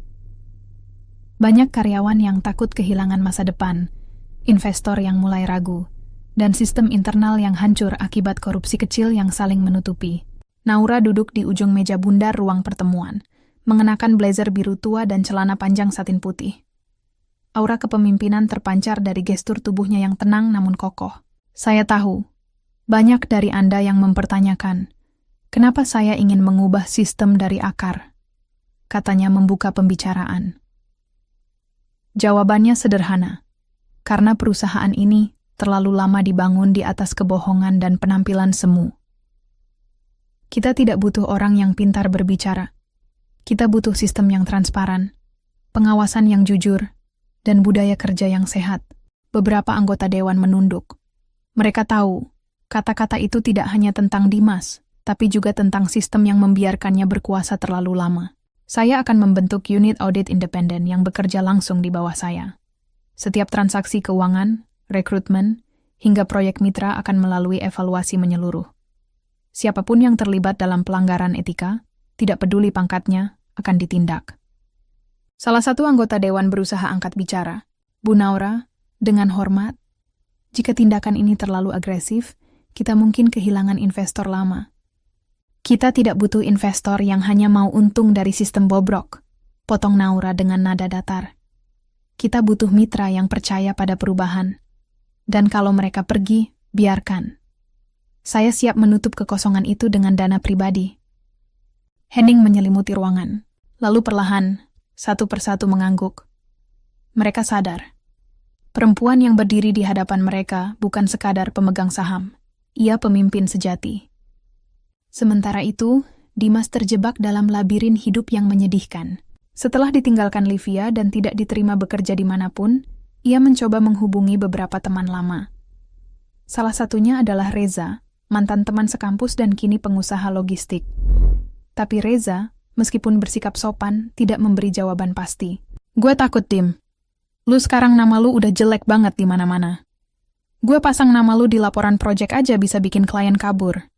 S1: Banyak karyawan yang takut kehilangan masa depan, investor yang mulai ragu, dan sistem internal yang hancur akibat korupsi kecil yang saling menutupi. Naura duduk di ujung meja bundar ruang pertemuan, mengenakan blazer biru tua dan celana panjang satin putih. Aura kepemimpinan terpancar dari gestur tubuhnya yang tenang namun kokoh. "Saya tahu, banyak dari Anda yang mempertanyakan, kenapa saya ingin mengubah sistem dari akar?" katanya membuka pembicaraan. Jawabannya sederhana, karena perusahaan ini terlalu lama dibangun di atas kebohongan dan penampilan semu. Kita tidak butuh orang yang pintar berbicara. Kita butuh sistem yang transparan, pengawasan yang jujur, dan budaya kerja yang sehat. Beberapa anggota dewan menunduk. Mereka tahu, kata-kata itu tidak hanya tentang Dimas, tapi juga tentang sistem yang membiarkannya berkuasa terlalu lama. Saya akan membentuk unit audit independen yang bekerja langsung di bawah saya. Setiap transaksi keuangan, rekrutmen, hingga proyek mitra akan melalui evaluasi menyeluruh. Siapapun yang terlibat dalam pelanggaran etika, tidak peduli pangkatnya, akan ditindak. Salah satu anggota dewan berusaha angkat bicara. "Bu Naura, dengan hormat, jika tindakan ini terlalu agresif, kita mungkin kehilangan investor lama." "Kita tidak butuh investor yang hanya mau untung dari sistem bobrok," potong Naura dengan nada datar. "Kita butuh mitra yang percaya pada perubahan. Dan kalau mereka pergi, biarkan. Saya siap menutup kekosongan itu dengan dana pribadi." Hening menyelimuti ruangan. Lalu perlahan, satu persatu mengangguk. Mereka sadar. Perempuan yang berdiri di hadapan mereka bukan sekadar pemegang saham. Ia pemimpin sejati. Sementara itu, Dimas terjebak dalam labirin hidup yang menyedihkan. Setelah ditinggalkan Livia dan tidak diterima bekerja dimanapun, ia mencoba menghubungi beberapa teman lama. Salah satunya adalah Reza, mantan teman sekampus dan kini pengusaha logistik. Tapi Reza, meskipun bersikap sopan, tidak memberi jawaban pasti. Gue takut, Dim. Lu sekarang nama lu udah jelek banget di mana-mana. Gue pasang nama lu di laporan project aja bisa bikin klien kabur.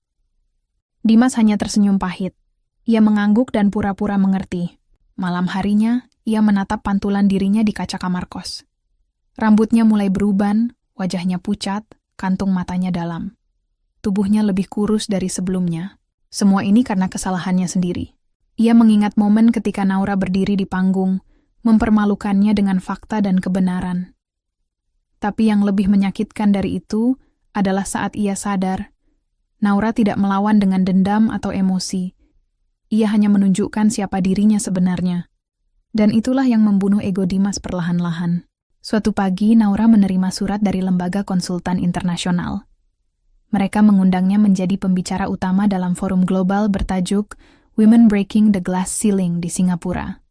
S1: Dimas hanya tersenyum pahit. Ia mengangguk dan pura-pura mengerti. Malam harinya, ia menatap pantulan dirinya di kaca kamar kos. Rambutnya mulai beruban, wajahnya pucat, kantung matanya dalam. Tubuhnya lebih kurus dari sebelumnya. Semua ini karena kesalahannya sendiri. Ia mengingat momen ketika Naura berdiri di panggung, mempermalukannya dengan fakta dan kebenaran. Tapi yang lebih menyakitkan dari itu adalah saat ia sadar, Naura tidak melawan dengan dendam atau emosi. Ia hanya menunjukkan siapa dirinya sebenarnya. Dan itulah yang membunuh ego Dimas perlahan-lahan. Suatu pagi, Naura menerima surat dari lembaga konsultan internasional. Mereka mengundangnya menjadi pembicara utama dalam forum global bertajuk Women Breaking the Glass Ceiling di Singapura.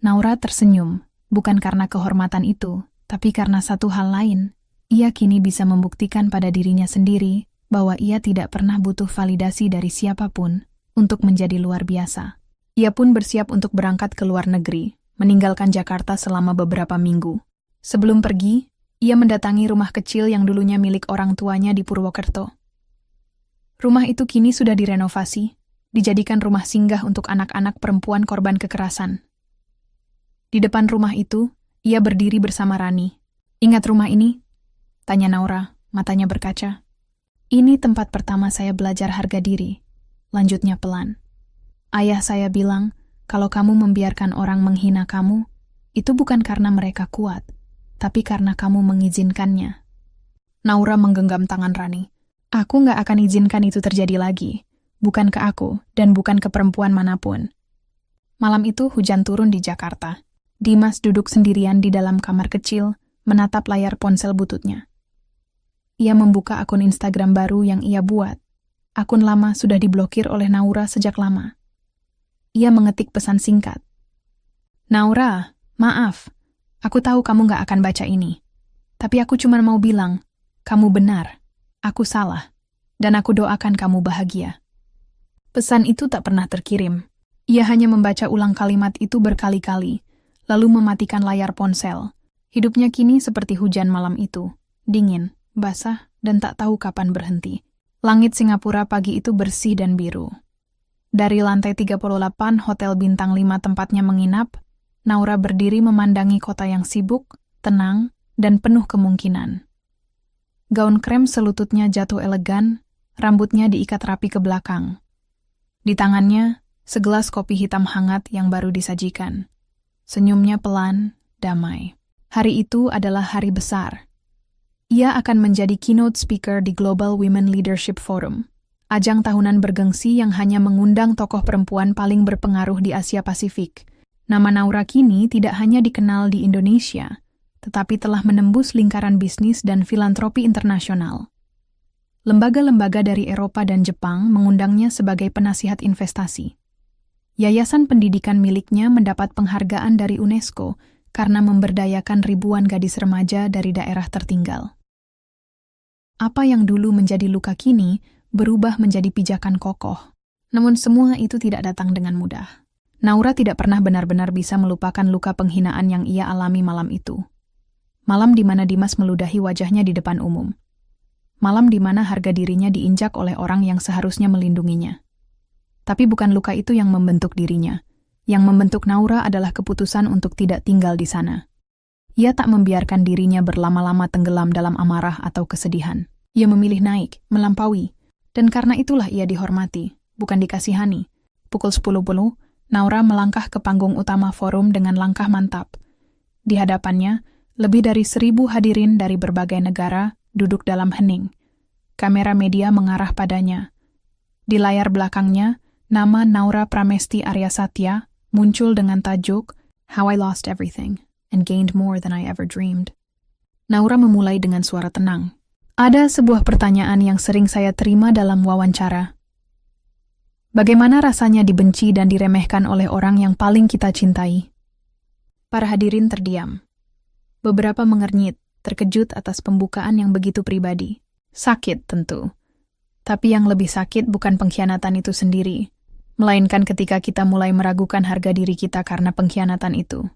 S1: Naura tersenyum, bukan karena kehormatan itu, tapi karena satu hal lain. Ia kini bisa membuktikan pada dirinya sendiri bahwa ia tidak pernah butuh validasi dari siapapun untuk menjadi luar biasa. Ia pun bersiap untuk berangkat ke luar negeri, meninggalkan Jakarta selama beberapa minggu. Sebelum pergi, ia mendatangi rumah kecil yang dulunya milik orang tuanya di Purwokerto. Rumah itu kini sudah direnovasi, dijadikan rumah singgah untuk anak-anak perempuan korban kekerasan. Di depan rumah itu, ia berdiri bersama Rani. "Ingat rumah ini?" tanya Naura, matanya berkaca. "Ini tempat pertama saya belajar harga diri," lanjutnya pelan. "Ayah saya bilang, kalau kamu membiarkan orang menghina kamu, itu bukan karena mereka kuat, tapi karena kamu mengizinkannya." Naura menggenggam tangan Rani. "Aku nggak akan izinkan itu terjadi lagi. Bukan ke aku, dan bukan ke perempuan manapun." Malam itu hujan turun di Jakarta. Dimas duduk sendirian di dalam kamar kecil, menatap layar ponsel bututnya. Ia membuka akun Instagram baru yang ia buat. Akun lama sudah diblokir oleh Naura sejak lama. Ia mengetik pesan singkat. "Naura, maaf. Aku tahu kamu gak akan baca ini. Tapi aku cuma mau bilang, kamu benar. Aku salah. Dan aku doakan kamu bahagia." Pesan itu tak pernah terkirim. Ia hanya membaca ulang kalimat itu berkali-kali, lalu mematikan layar ponsel. Hidupnya kini seperti hujan malam itu. Dingin, basah, dan tak tahu kapan berhenti. Langit Singapura pagi itu bersih dan biru. Dari lantai 38 hotel bintang 5 tempatnya menginap, Naura berdiri memandangi kota yang sibuk, tenang, dan penuh kemungkinan. Gaun krem selututnya jatuh elegan, rambutnya diikat rapi ke belakang. Di tangannya, segelas kopi hitam hangat yang baru disajikan. Senyumnya pelan, damai. Hari itu adalah hari besar. Ia akan menjadi keynote speaker di Global Women Leadership Forum, ajang tahunan bergengsi yang hanya mengundang tokoh perempuan paling berpengaruh di Asia Pasifik. Nama Naura kini tidak hanya dikenal di Indonesia, tetapi telah menembus lingkaran bisnis dan filantropi internasional. Lembaga-lembaga dari Eropa dan Jepang mengundangnya sebagai penasihat investasi. Yayasan pendidikan miliknya mendapat penghargaan dari UNESCO karena memberdayakan ribuan gadis remaja dari daerah tertinggal. Apa yang dulu menjadi luka kini berubah menjadi pijakan kokoh. Namun semua itu tidak datang dengan mudah. Naura tidak pernah benar-benar bisa melupakan luka penghinaan yang ia alami malam itu. Malam di mana Dimas meludahi wajahnya di depan umum. Malam di mana harga dirinya diinjak oleh orang yang seharusnya melindunginya. Tapi bukan luka itu yang membentuk dirinya. Yang membentuk Naura adalah keputusan untuk tidak tinggal di sana. Ia tak membiarkan dirinya berlama-lama tenggelam dalam amarah atau kesedihan. Ia memilih naik, melampaui, dan karena itulah ia dihormati, bukan dikasihani. Pukul 10.10, Naura melangkah ke panggung utama forum dengan langkah mantap. Di hadapannya, lebih dari 1.000 hadirin dari berbagai negara duduk dalam hening. Kamera media mengarah padanya. Di layar belakangnya, nama Naura Pramesti Aryasatya muncul dengan tajuk How I Lost Everything and Gained More Than I Ever Dreamed. Naura memulai dengan suara tenang. "Ada sebuah pertanyaan yang sering saya terima dalam wawancara. Bagaimana rasanya dibenci dan diremehkan oleh orang yang paling kita cintai? Para hadirin terdiam. Beberapa mengernyit, terkejut atas pembukaan yang begitu pribadi. Sakit tentu. Tapi yang lebih sakit bukan pengkhianatan itu sendiri, melainkan ketika kita mulai meragukan harga diri kita karena pengkhianatan itu.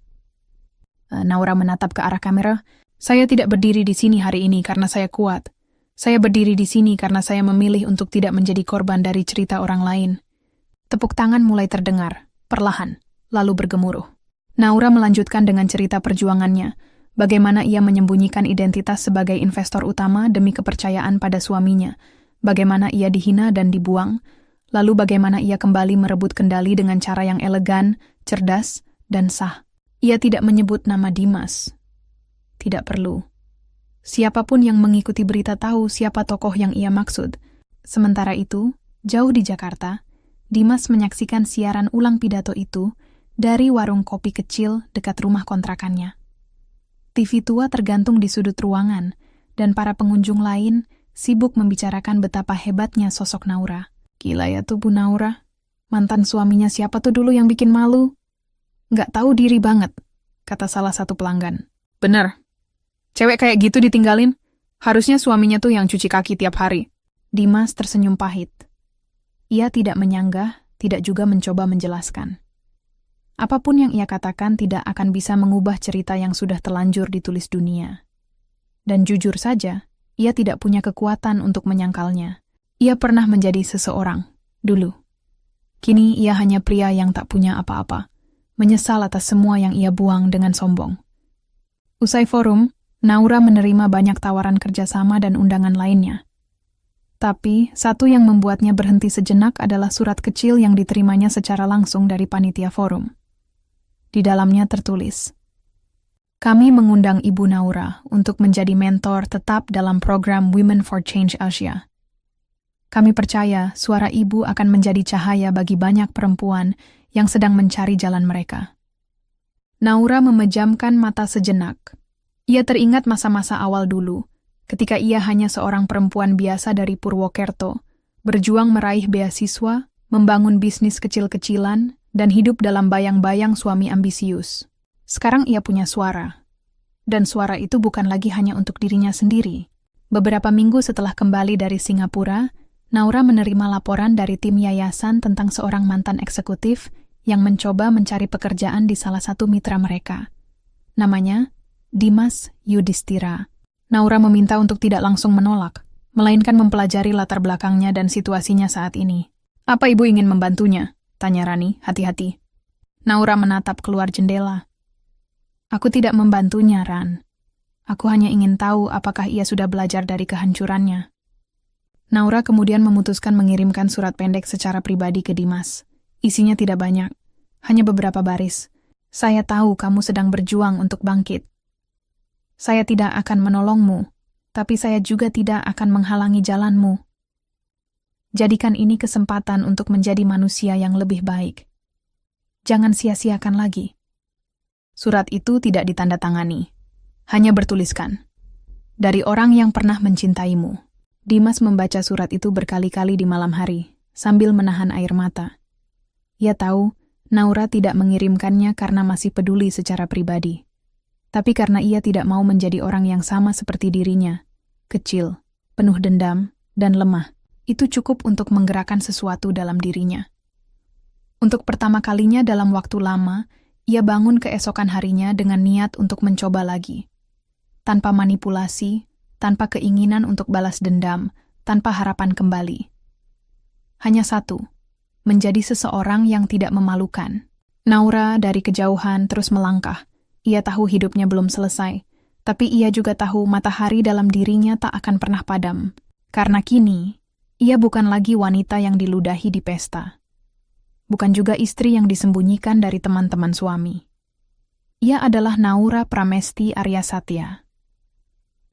S1: Naura menatap ke arah kamera. Saya tidak berdiri di sini hari ini karena saya kuat. Saya berdiri di sini karena saya memilih untuk tidak menjadi korban dari cerita orang lain. Tepuk tangan mulai terdengar, perlahan, lalu bergemuruh. Naura melanjutkan dengan cerita perjuangannya, bagaimana ia menyembunyikan identitas sebagai investor utama demi kepercayaan pada suaminya, bagaimana ia dihina dan dibuang, lalu bagaimana ia kembali merebut kendali dengan cara yang elegan, cerdas, dan sah. Ia tidak menyebut nama Dimas. Tidak perlu. Siapapun yang mengikuti berita tahu siapa tokoh yang ia maksud. Sementara itu, jauh di Jakarta, Dimas menyaksikan siaran ulang pidato itu dari warung kopi kecil dekat rumah kontrakannya. TV tua tergantung di sudut ruangan, dan para pengunjung lain sibuk membicarakan betapa hebatnya sosok Naura. Gila ya tuh Bu Naura. Mantan suaminya siapa tuh dulu yang bikin malu? Nggak tahu diri banget, kata salah satu pelanggan. Bener. Cewek kayak gitu ditinggalin, harusnya suaminya tuh yang cuci kaki tiap hari. Dimas tersenyum pahit. Ia tidak menyanggah, tidak juga mencoba menjelaskan. Apapun yang ia katakan tidak akan bisa mengubah cerita yang sudah terlanjur ditulis dunia. Dan jujur saja, ia tidak punya kekuatan untuk menyangkalnya. Ia pernah menjadi seseorang, dulu. Kini ia hanya pria yang tak punya apa-apa, menyesal atas semua yang ia buang dengan sombong. Usai forum, Naura menerima banyak tawaran kerjasama dan undangan lainnya. Tapi, satu yang membuatnya berhenti sejenak adalah surat kecil yang diterimanya secara langsung dari panitia forum. Di dalamnya tertulis, "Kami mengundang Ibu Naura untuk menjadi mentor tetap dalam program Women for Change Asia. Kami percaya suara Ibu akan menjadi cahaya bagi banyak perempuan yang sedang mencari jalan mereka." Naura memejamkan mata sejenak. Ia teringat masa-masa awal dulu, ketika ia hanya seorang perempuan biasa dari Purwokerto, berjuang meraih beasiswa, membangun bisnis kecil-kecilan, dan hidup dalam bayang-bayang suami ambisius. Sekarang ia punya suara. Dan suara itu bukan lagi hanya untuk dirinya sendiri. Beberapa minggu setelah kembali dari Singapura, Naura menerima laporan dari tim yayasan tentang seorang mantan eksekutif yang mencoba mencari pekerjaan di salah satu mitra mereka. Namanya Dimas Yudhistira. Naura meminta untuk tidak langsung menolak, melainkan mempelajari latar belakangnya dan situasinya saat ini. "Apa Ibu ingin membantunya?" tanya Rani, hati-hati. Naura menatap keluar jendela. "Aku tidak membantunya, Ran. Aku hanya ingin tahu apakah ia sudah belajar dari kehancurannya." Naura kemudian memutuskan mengirimkan surat pendek secara pribadi ke Dimas. Isinya tidak banyak, hanya beberapa baris. "Saya tahu kamu sedang berjuang untuk bangkit. Saya tidak akan menolongmu, tapi saya juga tidak akan menghalangi jalanmu. Jadikan ini kesempatan untuk menjadi manusia yang lebih baik. Jangan sia-siakan lagi." Surat itu tidak ditandatangani, hanya bertuliskan, "Dari orang yang pernah mencintaimu." Dimas membaca surat itu berkali-kali di malam hari, sambil menahan air mata. Ia tahu Naura tidak mengirimkannya karena masih peduli secara pribadi. Tapi karena ia tidak mau menjadi orang yang sama seperti dirinya, kecil, penuh dendam, dan lemah. Itu cukup untuk menggerakkan sesuatu dalam dirinya. Untuk pertama kalinya dalam waktu lama, ia bangun keesokan harinya dengan niat untuk mencoba lagi. Tanpa manipulasi, tanpa keinginan untuk balas dendam, tanpa harapan kembali. Hanya satu, menjadi seseorang yang tidak memalukan. Naura dari kejauhan terus melangkah. Ia tahu hidupnya belum selesai, tapi ia juga tahu matahari dalam dirinya tak akan pernah padam. Karena kini, ia bukan lagi wanita yang diludahi di pesta. Bukan juga istri yang disembunyikan dari teman-teman suami. Ia adalah Naura Pramesti Aryasatya.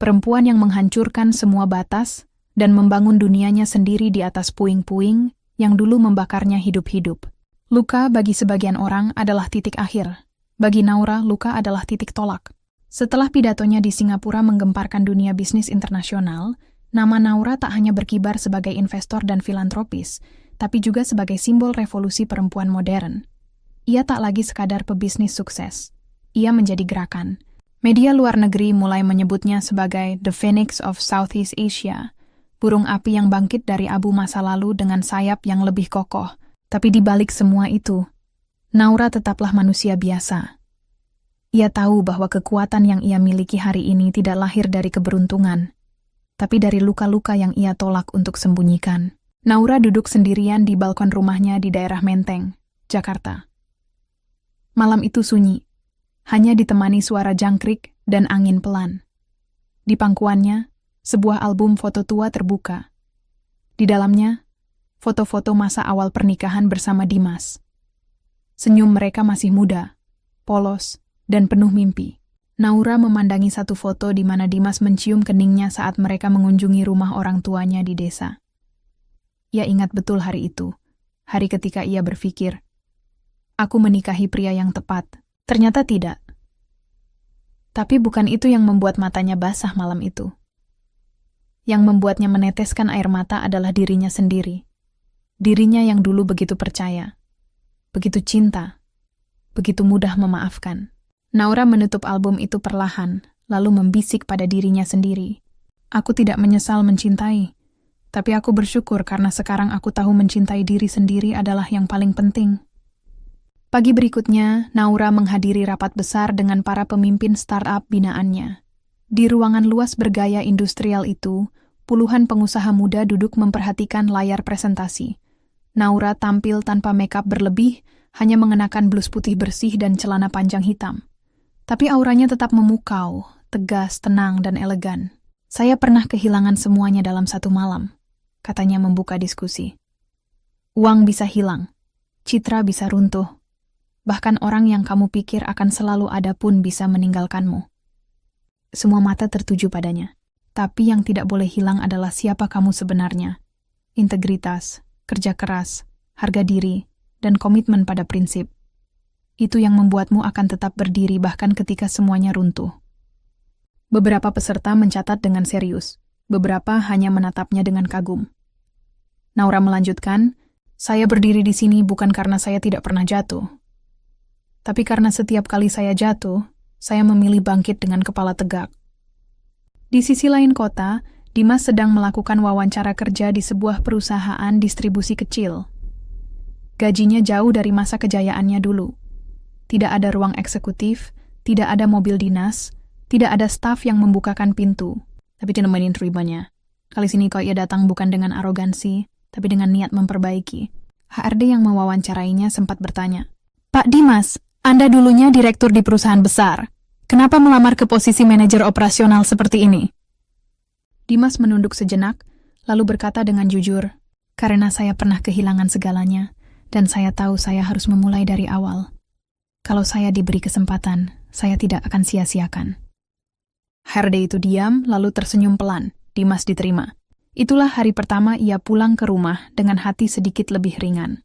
S1: Perempuan yang menghancurkan semua batas dan membangun dunianya sendiri di atas puing-puing yang dulu membakarnya hidup-hidup. Luka bagi sebagian orang adalah titik akhir. Bagi Naura, luka adalah titik tolak. Setelah pidatonya di Singapura menggemparkan dunia bisnis internasional, nama Naura tak hanya berkibar sebagai investor dan filantropis, tapi juga sebagai simbol revolusi perempuan modern. Ia tak lagi sekadar pebisnis sukses. Ia menjadi gerakan. Media luar negeri mulai menyebutnya sebagai The Phoenix of Southeast Asia, burung api yang bangkit dari abu masa lalu dengan sayap yang lebih kokoh. Tapi di balik semua itu, Naura tetaplah manusia biasa. Ia tahu bahwa kekuatan yang ia miliki hari ini tidak lahir dari keberuntungan, tapi dari luka-luka yang ia tolak untuk sembunyikan. Naura duduk sendirian di balkon rumahnya di daerah Menteng, Jakarta. Malam itu sunyi, hanya ditemani suara jangkrik dan angin pelan. Di pangkuannya, sebuah album foto tua terbuka. Di dalamnya, foto-foto masa awal pernikahan bersama Dimas. Senyum mereka masih muda, polos, dan penuh mimpi. Naura memandangi satu foto di mana Dimas mencium keningnya saat mereka mengunjungi rumah orang tuanya di desa. Ia ingat betul hari itu, hari ketika ia berpikir, aku menikahi pria yang tepat. Ternyata tidak. Tapi bukan itu yang membuat matanya basah malam itu. Yang membuatnya meneteskan air mata adalah dirinya sendiri. Dirinya yang dulu begitu percaya, begitu cinta, begitu mudah memaafkan. Naura menutup album itu perlahan, lalu membisik pada dirinya sendiri. Aku tidak menyesal mencintai, tapi aku bersyukur karena sekarang aku tahu mencintai diri sendiri adalah yang paling penting. Pagi berikutnya, Naura menghadiri rapat besar dengan para pemimpin startup binaannya. Di ruangan luas bergaya industrial itu, puluhan pengusaha muda duduk memperhatikan layar presentasi. Naura tampil tanpa makeup berlebih, hanya mengenakan blus putih bersih dan celana panjang hitam. Tapi auranya tetap memukau, tegas, tenang, dan elegan. Saya pernah kehilangan semuanya dalam satu malam, katanya membuka diskusi. Uang bisa hilang, citra bisa runtuh, bahkan orang yang kamu pikir akan selalu ada pun bisa meninggalkanmu. Semua mata tertuju padanya, tapi yang tidak boleh hilang adalah siapa kamu sebenarnya. Integritas, kerja keras, harga diri, dan komitmen pada prinsip. Itu yang membuatmu akan tetap berdiri bahkan ketika semuanya runtuh. Beberapa peserta mencatat dengan serius, beberapa hanya menatapnya dengan kagum. Naura melanjutkan, saya berdiri di sini bukan karena saya tidak pernah jatuh. Tapi karena setiap kali saya jatuh, saya memilih bangkit dengan kepala tegak. Di sisi lain kota, Dimas sedang melakukan wawancara kerja di sebuah perusahaan distribusi kecil. Gajinya jauh dari masa kejayaannya dulu. Tidak ada ruang eksekutif, tidak ada mobil dinas, tidak ada staf yang membukakan pintu. Tapi nemenin teribanya. Kali sini kok ia datang bukan dengan arogansi, tapi dengan niat memperbaiki. HRD yang mewawancarainya sempat bertanya, Pak Dimas, Anda dulunya direktur di perusahaan besar. Kenapa melamar ke posisi manajer operasional seperti ini? Dimas menunduk sejenak, lalu berkata dengan jujur, karena saya pernah kehilangan segalanya, dan saya tahu saya harus memulai dari awal. Kalau saya diberi kesempatan, saya tidak akan sia-siakan. HRD itu diam, lalu tersenyum pelan. Dimas diterima. Itulah hari pertama ia pulang ke rumah dengan hati sedikit lebih ringan.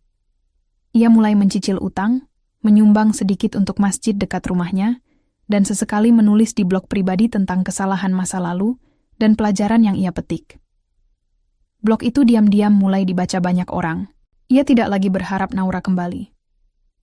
S1: Ia mulai mencicil utang, menyumbang sedikit untuk masjid dekat rumahnya, dan sesekali menulis di blog pribadi tentang kesalahan masa lalu dan pelajaran yang ia petik. Blog itu diam-diam mulai dibaca banyak orang. Ia tidak lagi berharap Naura kembali.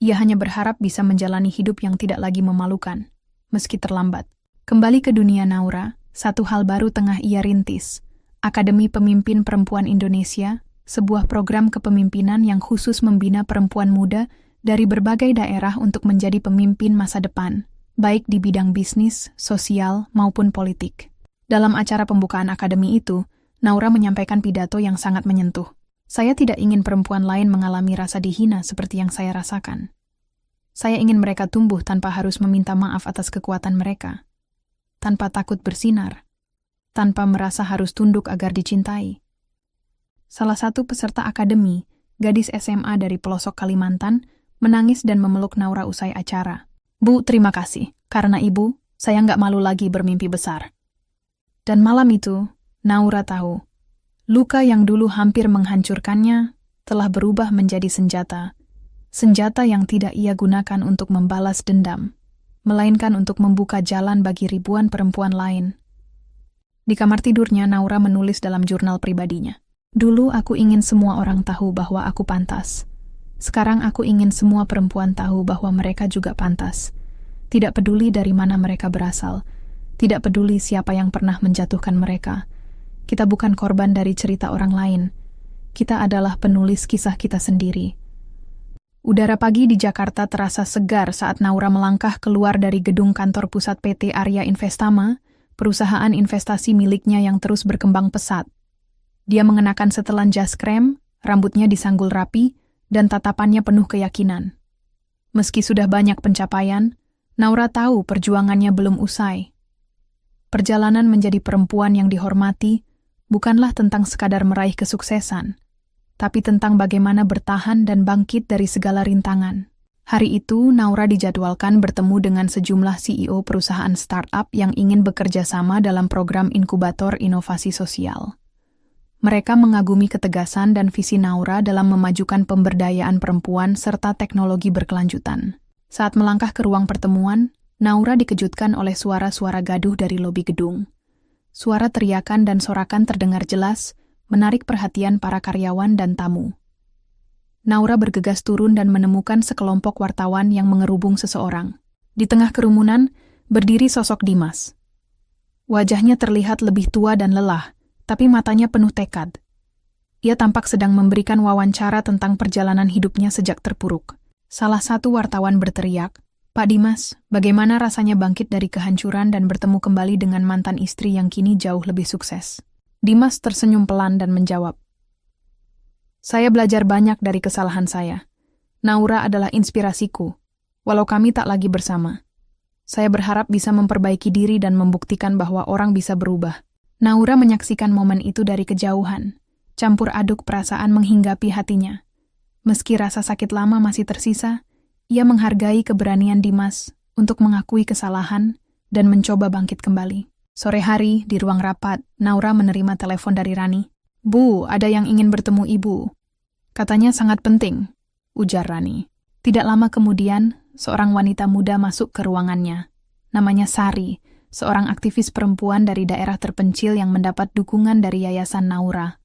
S1: Ia hanya berharap bisa menjalani hidup yang tidak lagi memalukan, meski terlambat. Kembali ke dunia Naura, satu hal baru tengah ia rintis. Akademi Pemimpin Perempuan Indonesia, sebuah program kepemimpinan yang khusus membina perempuan muda dari berbagai daerah untuk menjadi pemimpin masa depan, baik di bidang bisnis, sosial, maupun politik. Dalam acara pembukaan akademi itu, Naura menyampaikan pidato yang sangat menyentuh. Saya tidak ingin perempuan lain mengalami rasa dihina seperti yang saya rasakan. Saya ingin mereka tumbuh tanpa harus meminta maaf atas kekuatan mereka, tanpa takut bersinar, tanpa merasa harus tunduk agar dicintai. Salah satu peserta akademi, gadis SMA dari pelosok Kalimantan, menangis dan memeluk Naura usai acara. Bu, terima kasih. Karena ibu, saya nggak malu lagi bermimpi besar. Dan malam itu, Naura tahu, luka yang dulu hampir menghancurkannya telah berubah menjadi senjata. Senjata yang tidak ia gunakan untuk membalas dendam, melainkan untuk membuka jalan bagi ribuan perempuan lain. Di kamar tidurnya, Naura menulis dalam jurnal pribadinya. Dulu aku ingin semua orang tahu bahwa aku pantas. Sekarang aku ingin semua perempuan tahu bahwa mereka juga pantas. Tidak peduli dari mana mereka berasal. Tidak peduli siapa yang pernah menjatuhkan mereka. Kita bukan korban dari cerita orang lain. Kita adalah penulis kisah kita sendiri. Udara pagi di Jakarta terasa segar saat Naura melangkah keluar dari gedung kantor pusat PT Arya Investama, perusahaan investasi miliknya yang terus berkembang pesat. Dia mengenakan setelan jas krem, rambutnya disanggul rapi, dan tatapannya penuh keyakinan. Meski sudah banyak pencapaian, Naura tahu perjuangannya belum usai. Perjalanan menjadi perempuan yang dihormati bukanlah tentang sekadar meraih kesuksesan, tapi tentang bagaimana bertahan dan bangkit dari segala rintangan. Hari itu, Naura dijadwalkan bertemu dengan sejumlah CEO perusahaan startup yang ingin bekerja sama dalam program inkubator inovasi sosial. Mereka mengagumi ketegasan dan visi Naura dalam memajukan pemberdayaan perempuan serta teknologi berkelanjutan. Saat melangkah ke ruang pertemuan, Naura dikejutkan oleh suara-suara gaduh dari lobi gedung. Suara teriakan dan sorakan terdengar jelas, menarik perhatian para karyawan dan tamu. Naura bergegas turun dan menemukan sekelompok wartawan yang mengerubung seseorang. Di tengah kerumunan, berdiri sosok Dimas. Wajahnya terlihat lebih tua dan lelah, tapi matanya penuh tekad. Ia tampak sedang memberikan wawancara tentang perjalanan hidupnya sejak terpuruk. Salah satu wartawan berteriak, "Pak Dimas, bagaimana rasanya bangkit dari kehancuran dan bertemu kembali dengan mantan istri yang kini jauh lebih sukses?" Dimas tersenyum pelan dan menjawab, "Saya belajar banyak dari kesalahan saya. Naura adalah inspirasiku, walau kami tak lagi bersama. Saya berharap bisa memperbaiki diri dan membuktikan bahwa orang bisa berubah." Naura menyaksikan momen itu dari kejauhan, campur aduk perasaan menghinggapi hatinya. Meski rasa sakit lama masih tersisa, ia menghargai keberanian Dimas untuk mengakui kesalahan dan mencoba bangkit kembali. Sore hari, di ruang rapat, Naura menerima telepon dari Rani. "Bu, ada yang ingin bertemu Ibu. Katanya sangat penting," ujar Rani. Tidak lama kemudian, seorang wanita muda masuk ke ruangannya. Namanya Sari, seorang aktivis perempuan dari daerah terpencil yang mendapat dukungan dari Yayasan Naura.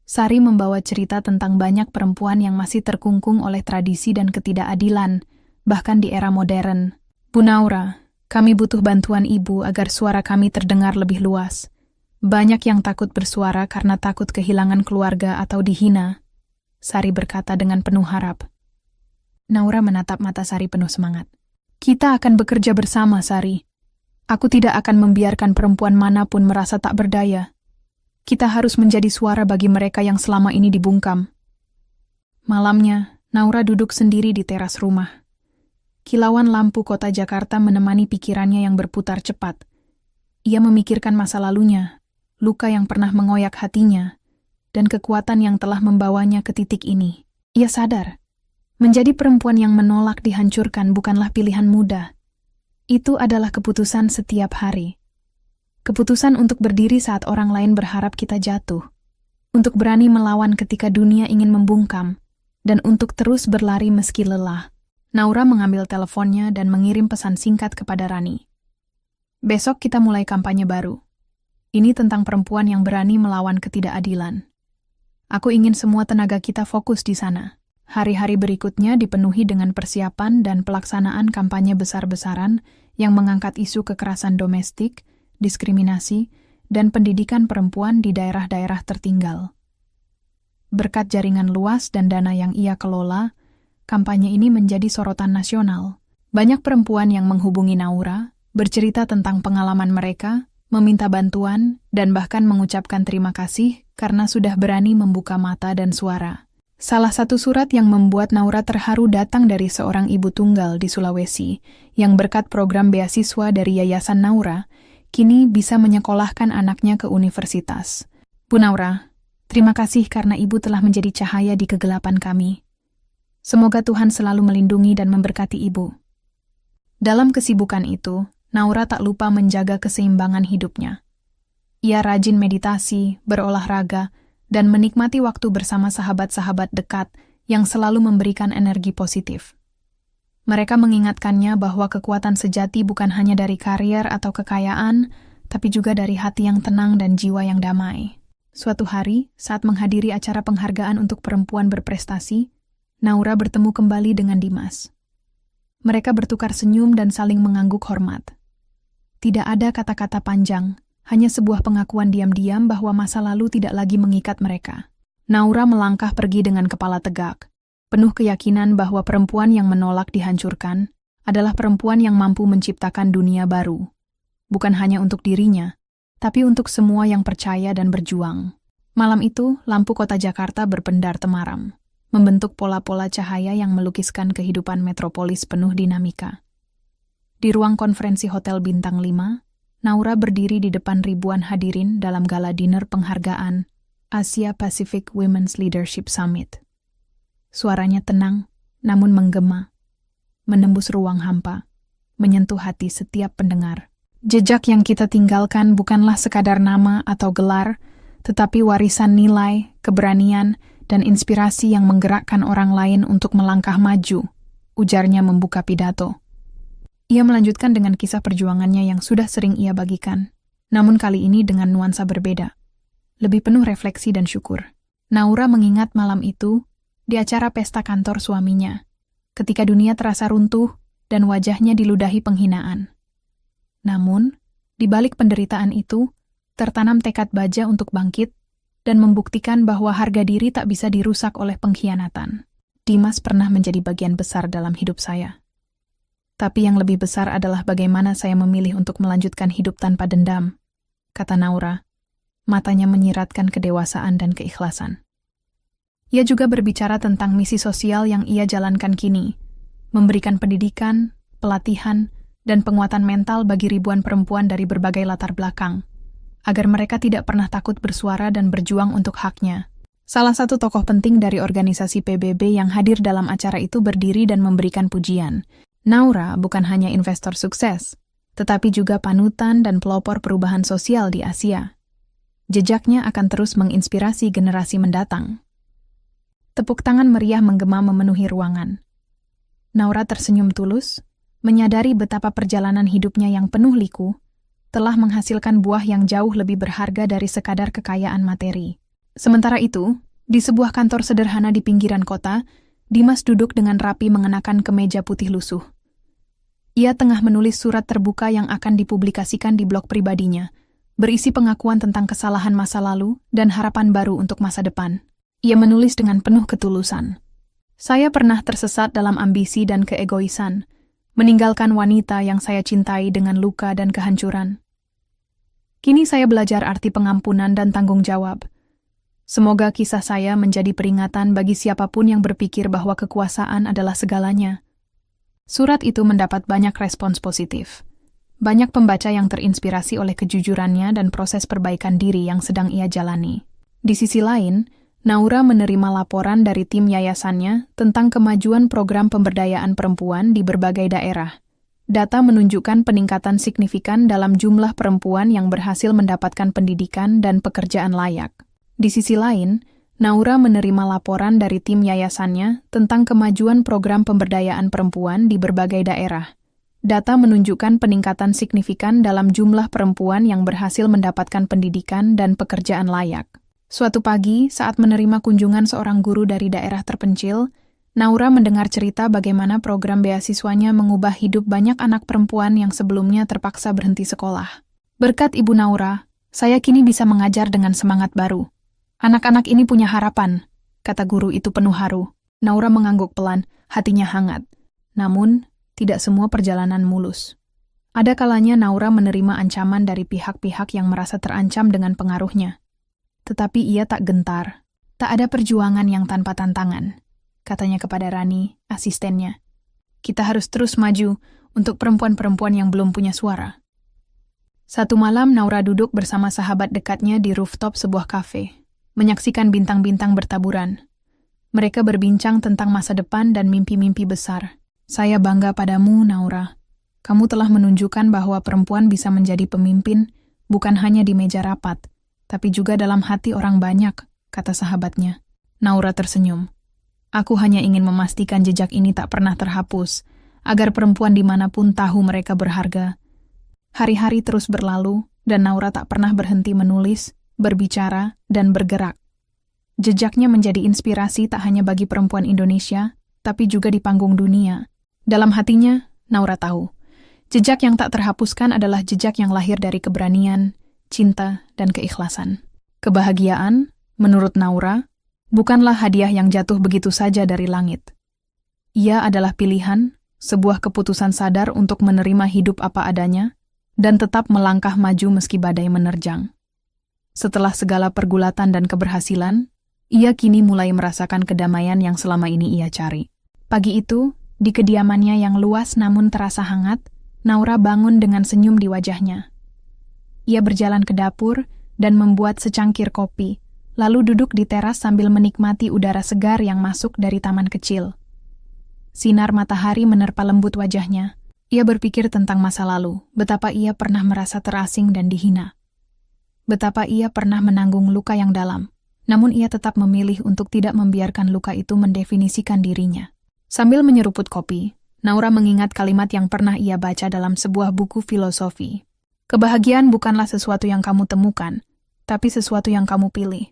S1: Sari membawa cerita tentang banyak perempuan yang masih terkungkung oleh tradisi dan ketidakadilan, bahkan di era modern. "Bu Naura, kami butuh bantuan Ibu agar suara kami terdengar lebih luas. Banyak yang takut bersuara karena takut kehilangan keluarga atau dihina," Sari berkata dengan penuh harap. Naura menatap mata Sari penuh semangat. "Kita akan bekerja bersama, Sari. Aku tidak akan membiarkan perempuan manapun merasa tak berdaya. Kita harus menjadi suara bagi mereka yang selama ini dibungkam." Malamnya, Naura duduk sendiri di teras rumah. Kilauan lampu kota Jakarta menemani pikirannya yang berputar cepat. Ia memikirkan masa lalunya, luka yang pernah mengoyak hatinya, dan kekuatan yang telah membawanya ke titik ini. Ia sadar, menjadi perempuan yang menolak dihancurkan bukanlah pilihan mudah. Itu adalah keputusan setiap hari. Keputusan untuk berdiri saat orang lain berharap kita jatuh. Untuk berani melawan ketika dunia ingin membungkam. Dan untuk terus berlari meski lelah. Naura mengambil teleponnya dan mengirim pesan singkat kepada Rani. "Besok kita mulai kampanye baru. Ini tentang perempuan yang berani melawan ketidakadilan. Aku ingin semua tenaga kita fokus di sana." Hari-hari berikutnya dipenuhi dengan persiapan dan pelaksanaan kampanye besar-besaran yang mengangkat isu kekerasan domestik, diskriminasi, dan pendidikan perempuan di daerah-daerah tertinggal. Berkat jaringan luas dan dana yang ia kelola, kampanye ini menjadi sorotan nasional. Banyak perempuan yang menghubungi Naura, bercerita tentang pengalaman mereka, meminta bantuan, dan bahkan mengucapkan terima kasih karena sudah berani membuka mata dan suara. Salah satu surat yang membuat Naura terharu datang dari seorang ibu tunggal di Sulawesi yang berkat program beasiswa dari Yayasan Naura, kini bisa menyekolahkan anaknya ke universitas. "Bu Naura, terima kasih karena Ibu telah menjadi cahaya di kegelapan kami. Semoga Tuhan selalu melindungi dan memberkati Ibu." Dalam kesibukan itu, Naura tak lupa menjaga keseimbangan hidupnya. Ia rajin meditasi, berolahraga, dan menikmati waktu bersama sahabat-sahabat dekat yang selalu memberikan energi positif. Mereka mengingatkannya bahwa kekuatan sejati bukan hanya dari karier atau kekayaan, tapi juga dari hati yang tenang dan jiwa yang damai. Suatu hari, saat menghadiri acara penghargaan untuk perempuan berprestasi, Naura bertemu kembali dengan Dimas. Mereka bertukar senyum dan saling mengangguk hormat. Tidak ada kata-kata panjang, hanya sebuah pengakuan diam-diam bahwa masa lalu tidak lagi mengikat mereka. Naura melangkah pergi dengan kepala tegak, penuh keyakinan bahwa perempuan yang menolak dihancurkan adalah perempuan yang mampu menciptakan dunia baru. Bukan hanya untuk dirinya, tapi untuk semua yang percaya dan berjuang. Malam itu, lampu kota Jakarta berpendar temaram, membentuk pola-pola cahaya yang melukiskan kehidupan metropolis penuh dinamika. Di ruang konferensi Hotel Bintang 5, Naura berdiri di depan ribuan hadirin dalam gala dinner penghargaan Asia Pacific Women's Leadership Summit. Suaranya tenang, namun menggema, menembus ruang hampa, menyentuh hati setiap pendengar. Jejak yang kita tinggalkan bukanlah sekadar nama atau gelar, tetapi warisan nilai, keberanian, dan inspirasi yang menggerakkan orang lain untuk melangkah maju, ujarnya membuka pidato. Ia melanjutkan dengan kisah perjuangannya yang sudah sering ia bagikan, namun kali ini dengan nuansa berbeda, lebih penuh refleksi dan syukur. Naura mengingat malam itu di acara pesta kantor suaminya, ketika dunia terasa runtuh dan wajahnya diludahi penghinaan. Namun, di balik penderitaan itu, tertanam tekad baja untuk bangkit dan membuktikan bahwa harga diri tak bisa dirusak oleh pengkhianatan. Dimas pernah menjadi bagian besar dalam hidup saya. Tapi yang lebih besar adalah bagaimana saya memilih untuk melanjutkan hidup tanpa dendam, kata Naura, matanya menyiratkan kedewasaan dan keikhlasan. Ia juga berbicara tentang misi sosial yang ia jalankan kini, memberikan pendidikan, pelatihan, dan penguatan mental bagi ribuan perempuan dari berbagai latar belakang, agar mereka tidak pernah takut bersuara dan berjuang untuk haknya. Salah satu tokoh penting dari organisasi PBB yang hadir dalam acara itu berdiri dan memberikan pujian. Naura bukan hanya investor sukses, tetapi juga panutan dan pelopor perubahan sosial di Asia. Jejaknya akan terus menginspirasi generasi mendatang. Tepuk tangan meriah menggema memenuhi ruangan. Naura tersenyum tulus, menyadari betapa perjalanan hidupnya yang penuh liku telah menghasilkan buah yang jauh lebih berharga dari sekadar kekayaan materi. Sementara itu, di sebuah kantor sederhana di pinggiran kota, Dimas duduk dengan rapi mengenakan kemeja putih lusuh. Ia tengah menulis surat terbuka yang akan dipublikasikan di blog pribadinya, berisi pengakuan tentang kesalahan masa lalu dan harapan baru untuk masa depan. Ia menulis dengan penuh ketulusan. Saya pernah tersesat dalam ambisi dan keegoisan, meninggalkan wanita yang saya cintai dengan luka dan kehancuran. Kini saya belajar arti pengampunan dan tanggung jawab. Semoga kisah saya menjadi peringatan bagi siapapun yang berpikir bahwa kekuasaan adalah segalanya. Surat itu mendapat banyak respons positif. Banyak pembaca yang terinspirasi oleh kejujurannya dan proses perbaikan diri yang sedang ia jalani. Di sisi lain, Naura menerima laporan dari tim yayasannya tentang kemajuan program pemberdayaan perempuan di berbagai daerah. Data menunjukkan peningkatan signifikan dalam jumlah perempuan yang berhasil mendapatkan pendidikan dan pekerjaan layak. Di sisi lain, Naura menerima laporan dari tim yayasannya tentang kemajuan program pemberdayaan perempuan di berbagai daerah. Data menunjukkan peningkatan signifikan dalam jumlah perempuan yang berhasil mendapatkan pendidikan dan pekerjaan layak. Suatu pagi, saat menerima kunjungan seorang guru dari daerah terpencil, Naura mendengar cerita bagaimana program beasiswanya mengubah hidup banyak anak perempuan yang sebelumnya terpaksa berhenti sekolah. Berkat Ibu Naura, saya kini bisa mengajar dengan semangat baru. Anak-anak ini punya harapan, kata guru itu penuh haru. Naura mengangguk pelan, hatinya hangat. Namun, tidak semua perjalanan mulus. Ada kalanya Naura menerima ancaman dari pihak-pihak yang merasa terancam dengan pengaruhnya. Tetapi ia tak gentar. Tak ada perjuangan yang tanpa tantangan, katanya kepada Rani, asistennya. Kita harus terus maju untuk perempuan-perempuan yang belum punya suara. Satu malam Naura duduk bersama sahabat dekatnya di rooftop sebuah kafe, menyaksikan bintang-bintang bertaburan. Mereka berbincang tentang masa depan dan mimpi-mimpi besar. Saya bangga padamu, Naura. Kamu telah menunjukkan bahwa perempuan bisa menjadi pemimpin bukan hanya di meja rapat, tapi juga dalam hati orang banyak, kata sahabatnya. Naura tersenyum. Aku hanya ingin memastikan jejak ini tak pernah terhapus, agar perempuan dimanapun tahu mereka berharga. Hari-hari terus berlalu, dan Naura tak pernah berhenti menulis, berbicara, dan bergerak. Jejaknya menjadi inspirasi tak hanya bagi perempuan Indonesia, tapi juga di panggung dunia. Dalam hatinya, Naura tahu, jejak yang tak terhapuskan adalah jejak yang lahir dari keberanian, cinta, dan keikhlasan. Kebahagiaan, menurut Naura, bukanlah hadiah yang jatuh begitu saja dari langit. Ia adalah pilihan, sebuah keputusan sadar untuk menerima hidup apa adanya, dan tetap melangkah maju meski badai menerjang. Setelah segala pergulatan dan keberhasilan, ia kini mulai merasakan kedamaian yang selama ini ia cari. Pagi itu, di kediamannya yang luas namun terasa hangat, Naura bangun dengan senyum di wajahnya. Ia berjalan ke dapur dan membuat secangkir kopi, lalu duduk di teras sambil menikmati udara segar yang masuk dari taman kecil. Sinar matahari menerpa lembut wajahnya. Ia berpikir tentang masa lalu, betapa ia pernah merasa terasing dan dihina. Betapa ia pernah menanggung luka yang dalam, namun ia tetap memilih untuk tidak membiarkan luka itu mendefinisikan dirinya. Sambil menyeruput kopi, Naura mengingat kalimat yang pernah ia baca dalam sebuah buku filosofi. Kebahagiaan bukanlah sesuatu yang kamu temukan, tapi sesuatu yang kamu pilih.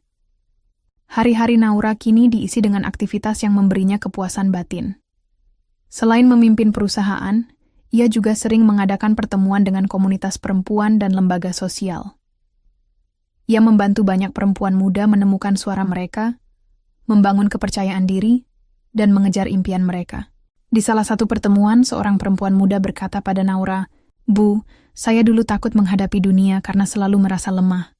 S1: Hari-hari Naura kini diisi dengan aktivitas yang memberinya kepuasan batin. Selain memimpin perusahaan, ia juga sering mengadakan pertemuan dengan komunitas perempuan dan lembaga sosial. Ia membantu banyak perempuan muda menemukan suara mereka, membangun kepercayaan diri, dan mengejar impian mereka. Di salah satu pertemuan, seorang perempuan muda berkata pada Naura, "Bu, saya dulu takut menghadapi dunia karena selalu merasa lemah.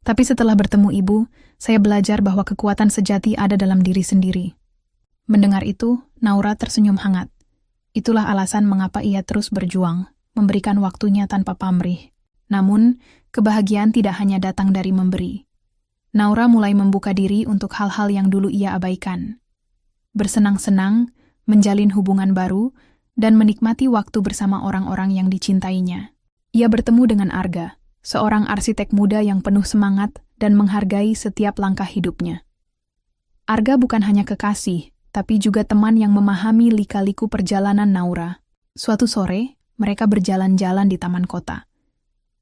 S1: Tapi setelah bertemu ibu, saya belajar bahwa kekuatan sejati ada dalam diri sendiri." Mendengar itu, Naura tersenyum hangat. Itulah alasan mengapa ia terus berjuang, memberikan waktunya tanpa pamrih. Namun, kebahagiaan tidak hanya datang dari memberi. Naura mulai membuka diri untuk hal-hal yang dulu ia abaikan. Bersenang-senang, menjalin hubungan baru, dan menikmati waktu bersama orang-orang yang dicintainya. Ia bertemu dengan Arga, seorang arsitek muda yang penuh semangat dan menghargai setiap langkah hidupnya. Arga bukan hanya kekasih, tapi juga teman yang memahami lika-liku perjalanan Naura. Suatu sore, mereka berjalan-jalan di taman kota.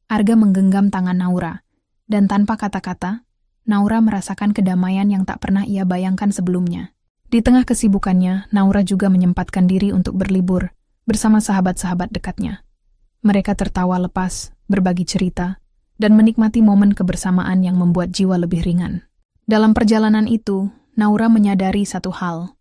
S1: Arga menggenggam tangan Naura, dan tanpa kata-kata, Naura merasakan kedamaian yang tak pernah ia bayangkan sebelumnya. Di tengah kesibukannya, Naura juga menyempatkan diri untuk berlibur bersama sahabat-sahabat dekatnya. Mereka tertawa lepas, berbagi cerita, dan menikmati momen kebersamaan yang membuat jiwa lebih ringan. Dalam perjalanan itu, Naura menyadari satu hal.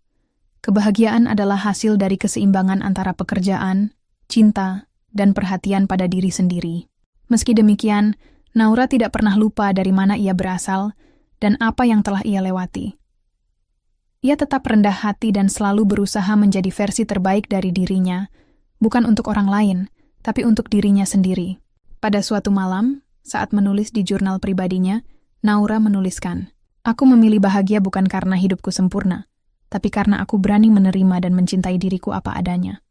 S1: Kebahagiaan adalah hasil dari keseimbangan antara pekerjaan, cinta, dan perhatian pada diri sendiri. Meski demikian, Naura tidak pernah lupa dari mana ia berasal dan apa yang telah ia lewati. Ia tetap rendah hati dan selalu berusaha menjadi versi terbaik dari dirinya, bukan untuk orang lain, tapi untuk dirinya sendiri. Pada suatu malam, saat menulis di jurnal pribadinya, Naura menuliskan, "Aku memilih bahagia bukan karena hidupku sempurna, tapi karena aku berani menerima dan mencintai diriku apa adanya."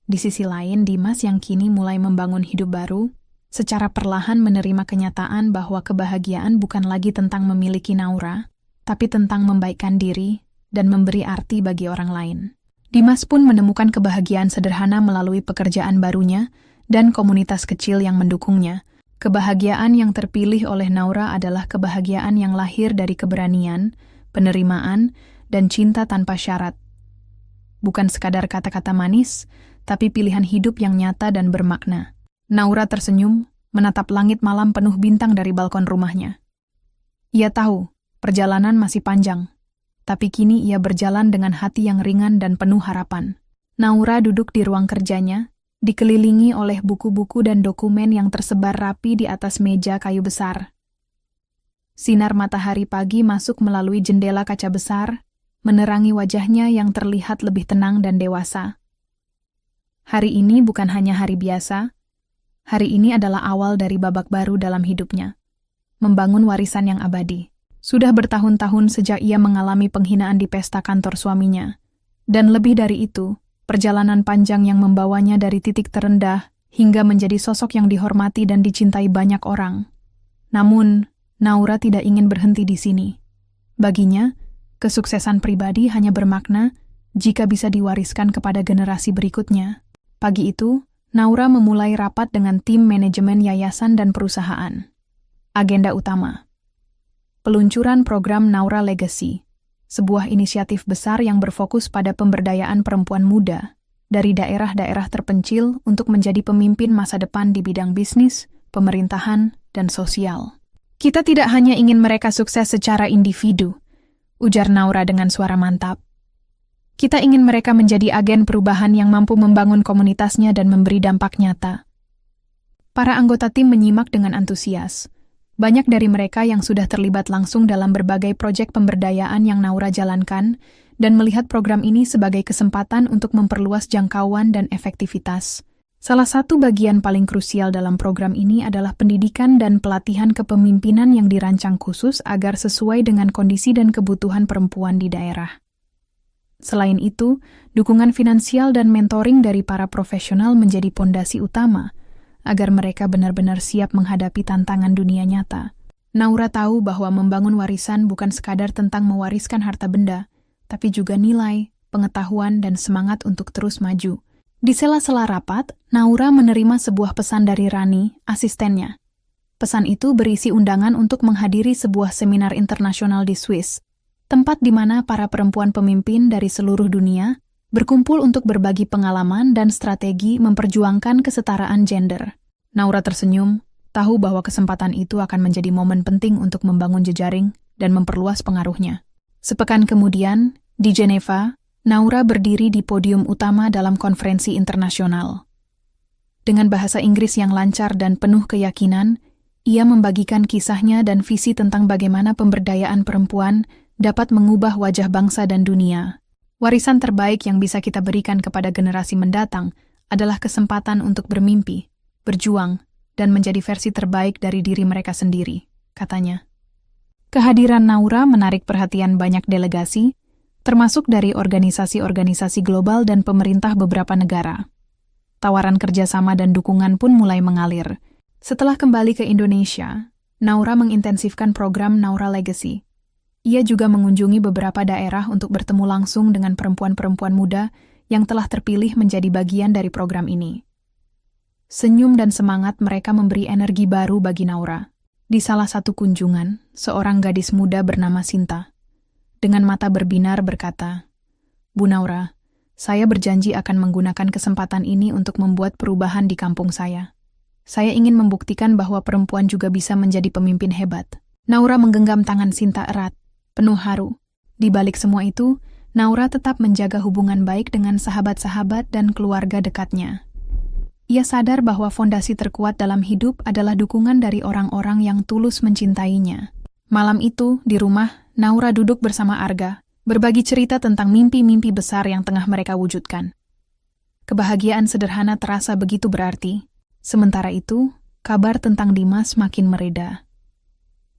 S1: Di sisi lain, Dimas yang kini mulai membangun hidup baru, secara perlahan menerima kenyataan bahwa kebahagiaan bukan lagi tentang memiliki Naura, tapi tentang membaikkan diri dan memberi arti bagi orang lain. Dimas pun menemukan kebahagiaan sederhana melalui pekerjaan barunya dan komunitas kecil yang mendukungnya. Kebahagiaan yang terpilih oleh Naura adalah kebahagiaan yang lahir dari keberanian, penerimaan, dan cinta tanpa syarat. Bukan sekadar kata-kata manis, tapi pilihan hidup yang nyata dan bermakna. Naura tersenyum, menatap langit malam penuh bintang dari balkon rumahnya. Ia tahu, perjalanan masih panjang, tapi kini ia berjalan dengan hati yang ringan dan penuh harapan. Naura duduk di ruang kerjanya, dikelilingi oleh buku-buku dan dokumen yang tersebar rapi di atas meja kayu besar. Sinar matahari pagi masuk melalui jendela kaca besar, menerangi wajahnya yang terlihat lebih tenang dan dewasa. Hari ini bukan hanya hari biasa, hari ini adalah awal dari babak baru dalam hidupnya, membangun warisan yang abadi. Sudah bertahun-tahun sejak ia mengalami penghinaan di pesta kantor suaminya, dan lebih dari itu, perjalanan panjang yang membawanya dari titik terendah hingga menjadi sosok yang dihormati dan dicintai banyak orang. Namun, Naura tidak ingin berhenti di sini. Baginya, kesuksesan pribadi hanya bermakna jika bisa diwariskan kepada generasi berikutnya. Pagi itu, Naura memulai rapat dengan tim manajemen yayasan dan perusahaan. Agenda utama. Peluncuran program Naura Legacy, sebuah inisiatif besar yang berfokus pada pemberdayaan perempuan muda dari daerah-daerah terpencil untuk menjadi pemimpin masa depan di bidang bisnis, pemerintahan, dan sosial. Kita tidak hanya ingin mereka sukses secara individu, ujar Naura dengan suara mantap. Kita ingin mereka menjadi agen perubahan yang mampu membangun komunitasnya dan memberi dampak nyata. Para anggota tim menyimak dengan antusias. Banyak dari mereka yang sudah terlibat langsung dalam berbagai proyek pemberdayaan yang Naura jalankan dan melihat program ini sebagai kesempatan untuk memperluas jangkauan dan efektivitas. Salah satu bagian paling krusial dalam program ini adalah pendidikan dan pelatihan kepemimpinan yang dirancang khusus agar sesuai dengan kondisi dan kebutuhan perempuan di daerah. Selain itu, dukungan finansial dan mentoring dari para profesional menjadi pondasi utama agar mereka benar-benar siap menghadapi tantangan dunia nyata. Naura tahu bahwa membangun warisan bukan sekadar tentang mewariskan harta benda, tapi juga nilai, pengetahuan, dan semangat untuk terus maju. Di sela-sela rapat, Naura menerima sebuah pesan dari Rani, asistennya. Pesan itu berisi undangan untuk menghadiri sebuah seminar internasional di Swiss, tempat di mana para perempuan pemimpin dari seluruh dunia berkumpul untuk berbagi pengalaman dan strategi memperjuangkan kesetaraan gender. Naura tersenyum, tahu bahwa kesempatan itu akan menjadi momen penting untuk membangun jejaring dan memperluas pengaruhnya. Sepekan kemudian, di Geneva, Naura berdiri di podium utama dalam konferensi internasional. Dengan bahasa Inggris yang lancar dan penuh keyakinan, ia membagikan kisahnya dan visi tentang bagaimana pemberdayaan perempuan dapat mengubah wajah bangsa dan dunia. Warisan terbaik yang bisa kita berikan kepada generasi mendatang adalah kesempatan untuk bermimpi, berjuang, dan menjadi versi terbaik dari diri mereka sendiri, katanya. Kehadiran Naura menarik perhatian banyak delegasi, termasuk dari organisasi-organisasi global dan pemerintah beberapa negara. Tawaran kerjasama dan dukungan pun mulai mengalir. Setelah kembali ke Indonesia, Naura mengintensifkan program Naura Legacy. Ia juga mengunjungi beberapa daerah untuk bertemu langsung dengan perempuan-perempuan muda yang telah terpilih menjadi bagian dari program ini. Senyum dan semangat mereka memberi energi baru bagi Naura. Di salah satu kunjungan, seorang gadis muda bernama Sinta, dengan mata berbinar berkata, "Bu Naura, saya berjanji akan menggunakan kesempatan ini untuk membuat perubahan di kampung saya. Saya ingin membuktikan bahwa perempuan juga bisa menjadi pemimpin hebat." Naura menggenggam tangan Sinta erat, penuh haru. Di balik semua itu, Naura tetap menjaga hubungan baik dengan sahabat-sahabat dan keluarga dekatnya. Ia sadar bahwa fondasi terkuat dalam hidup adalah dukungan dari orang-orang yang tulus mencintainya. Malam itu, di rumah, Naura duduk bersama Arga, berbagi cerita tentang mimpi-mimpi besar yang tengah mereka wujudkan. Kebahagiaan sederhana terasa begitu berarti. Sementara itu, kabar tentang Dimas makin mereda.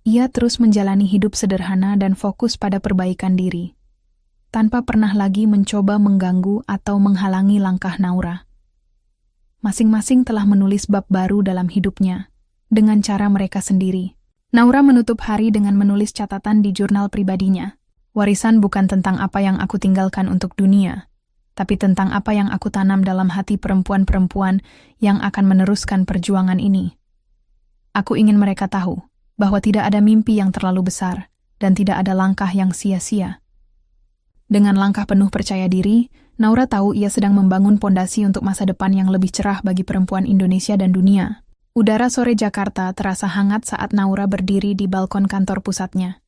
S1: Ia terus menjalani hidup sederhana dan fokus pada perbaikan diri, tanpa pernah lagi mencoba mengganggu atau menghalangi langkah Naura. Masing-masing telah menulis bab baru dalam hidupnya, dengan cara mereka sendiri. Naura menutup hari dengan menulis catatan di jurnal pribadinya. Warisan bukan tentang apa yang aku tinggalkan untuk dunia, tapi tentang apa yang aku tanam dalam hati perempuan-perempuan yang akan meneruskan perjuangan ini. Aku ingin mereka tahu bahwa tidak ada mimpi yang terlalu besar dan tidak ada langkah yang sia-sia. Dengan langkah penuh percaya diri, Naura tahu ia sedang membangun pondasi untuk masa depan yang lebih cerah bagi perempuan Indonesia dan dunia. Udara sore Jakarta terasa hangat saat Naura berdiri di balkon kantor pusatnya.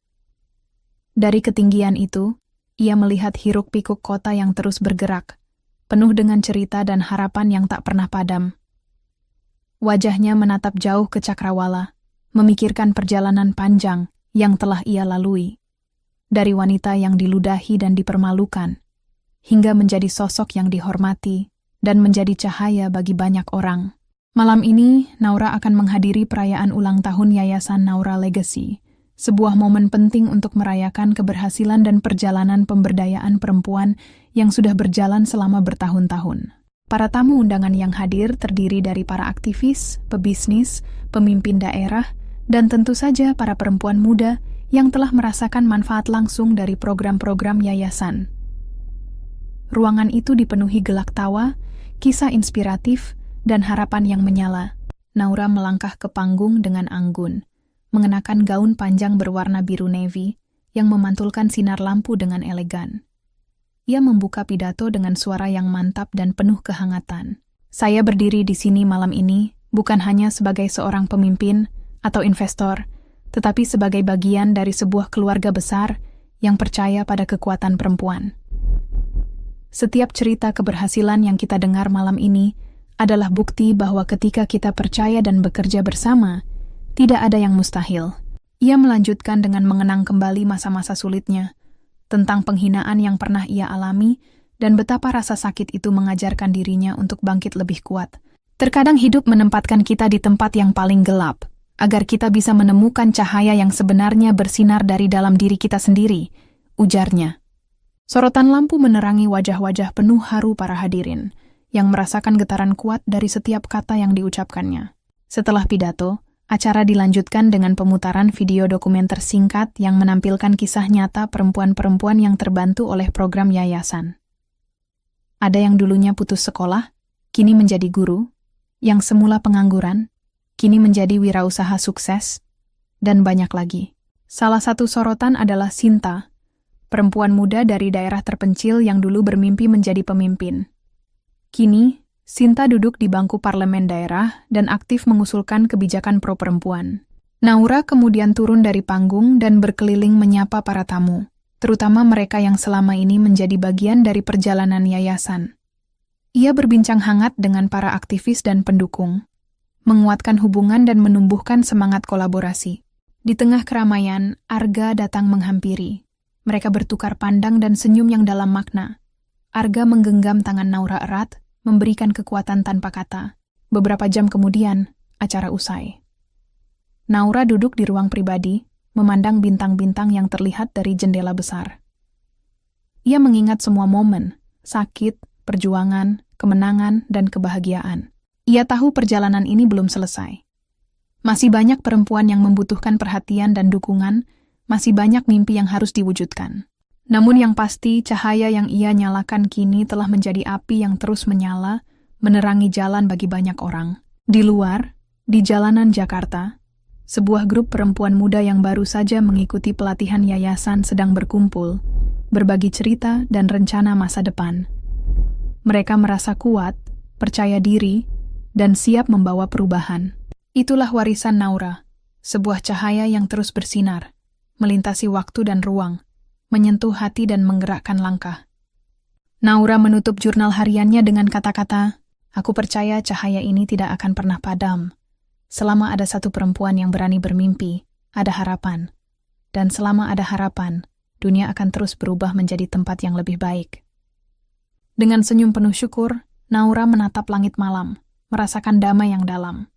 S1: Dari ketinggian itu, ia melihat hiruk-pikuk kota yang terus bergerak, penuh dengan cerita dan harapan yang tak pernah padam. Wajahnya menatap jauh ke Cakrawala, memikirkan perjalanan panjang yang telah ia lalui. Dari wanita yang diludahi dan dipermalukan, hingga menjadi sosok yang dihormati dan menjadi cahaya bagi banyak orang. Malam ini, Naura akan menghadiri perayaan ulang tahun Yayasan Naura Legacy, sebuah momen penting untuk merayakan keberhasilan dan perjalanan pemberdayaan perempuan yang sudah berjalan selama bertahun-tahun. Para tamu undangan yang hadir terdiri dari para aktivis, pebisnis, pemimpin daerah, dan tentu saja para perempuan muda yang telah merasakan manfaat langsung dari program-program yayasan. Ruangan itu dipenuhi gelak tawa, kisah inspiratif, dan harapan yang menyala. Naura melangkah ke panggung dengan anggun, mengenakan gaun panjang berwarna biru navy yang memantulkan sinar lampu dengan elegan. Ia membuka pidato dengan suara yang mantap dan penuh kehangatan. Saya berdiri di sini malam ini bukan hanya sebagai seorang pemimpin atau investor, tetapi sebagai bagian dari sebuah keluarga besar yang percaya pada kekuatan perempuan. Setiap cerita keberhasilan yang kita dengar malam ini adalah bukti bahwa ketika kita percaya dan bekerja bersama, tidak ada yang mustahil. Ia melanjutkan dengan mengenang kembali masa-masa sulitnya, tentang penghinaan yang pernah ia alami, dan betapa rasa sakit itu mengajarkan dirinya untuk bangkit lebih kuat. Terkadang hidup menempatkan kita di tempat yang paling gelap, agar kita bisa menemukan cahaya yang sebenarnya bersinar dari dalam diri kita sendiri, ujarnya. Sorotan lampu menerangi wajah-wajah penuh haru para hadirin, yang merasakan getaran kuat dari setiap kata yang diucapkannya. Setelah pidato, acara dilanjutkan dengan pemutaran video dokumenter singkat yang menampilkan kisah nyata perempuan-perempuan yang terbantu oleh program yayasan. Ada yang dulunya putus sekolah, kini menjadi guru, yang semula pengangguran, kini menjadi wirausaha sukses, dan banyak lagi. Salah satu sorotan adalah Sinta, perempuan muda dari daerah terpencil yang dulu bermimpi menjadi pemimpin. Kini, Sinta duduk di bangku parlemen daerah dan aktif mengusulkan kebijakan pro-perempuan. Naura kemudian turun dari panggung dan berkeliling menyapa para tamu, terutama mereka yang selama ini menjadi bagian dari perjalanan yayasan. Ia berbincang hangat dengan para aktivis dan pendukung, menguatkan hubungan dan menumbuhkan semangat kolaborasi. Di tengah keramaian, Arga datang menghampiri. Mereka bertukar pandang dan senyum yang dalam makna. Arga menggenggam tangan Naura erat, memberikan kekuatan tanpa kata. Beberapa jam kemudian, acara usai. Naura duduk di ruang pribadi, memandang bintang-bintang yang terlihat dari jendela besar. Ia mengingat semua momen, sakit, perjuangan, kemenangan, dan kebahagiaan. Ia tahu perjalanan ini belum selesai. Masih banyak perempuan yang membutuhkan perhatian dan dukungan, masih banyak mimpi yang harus diwujudkan. Namun yang pasti, cahaya yang ia nyalakan kini telah menjadi api yang terus menyala, menerangi jalan bagi banyak orang. Di luar, di jalanan Jakarta, sebuah grup perempuan muda yang baru saja mengikuti pelatihan yayasan sedang berkumpul, berbagi cerita dan rencana masa depan. Mereka merasa kuat, percaya diri, dan siap membawa perubahan. Itulah warisan Naura, sebuah cahaya yang terus bersinar, melintasi waktu dan ruang, menyentuh hati dan menggerakkan langkah. Naura menutup jurnal hariannya dengan kata-kata, "Aku percaya cahaya ini tidak akan pernah padam. Selama ada satu perempuan yang berani bermimpi, ada harapan. Dan selama ada harapan, dunia akan terus berubah menjadi tempat yang lebih baik." Dengan senyum penuh syukur, Naura menatap langit malam, merasakan damai yang dalam.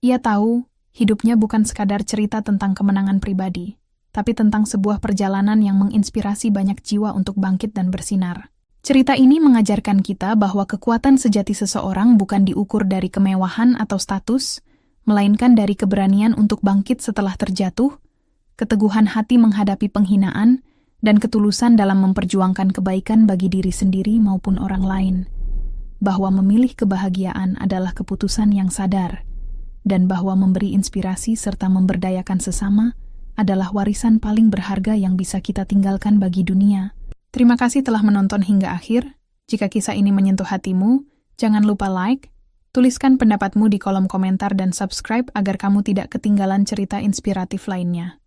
S1: Ia tahu, hidupnya bukan sekadar cerita tentang kemenangan pribadi, tapi tentang sebuah perjalanan yang menginspirasi banyak jiwa untuk bangkit dan bersinar. Cerita ini mengajarkan kita bahwa kekuatan sejati seseorang bukan diukur dari kemewahan atau status, melainkan dari keberanian untuk bangkit setelah terjatuh, keteguhan hati menghadapi penghinaan, dan ketulusan dalam memperjuangkan kebaikan bagi diri sendiri maupun orang lain. Bahwa memilih kebahagiaan adalah keputusan yang sadar, dan bahwa memberi inspirasi serta memberdayakan sesama adalah warisan paling berharga yang bisa kita tinggalkan bagi dunia. Terima kasih telah menonton hingga akhir. Jika kisah ini menyentuh hatimu, jangan lupa like, tuliskan pendapatmu di kolom komentar dan subscribe agar kamu tidak ketinggalan cerita inspiratif lainnya.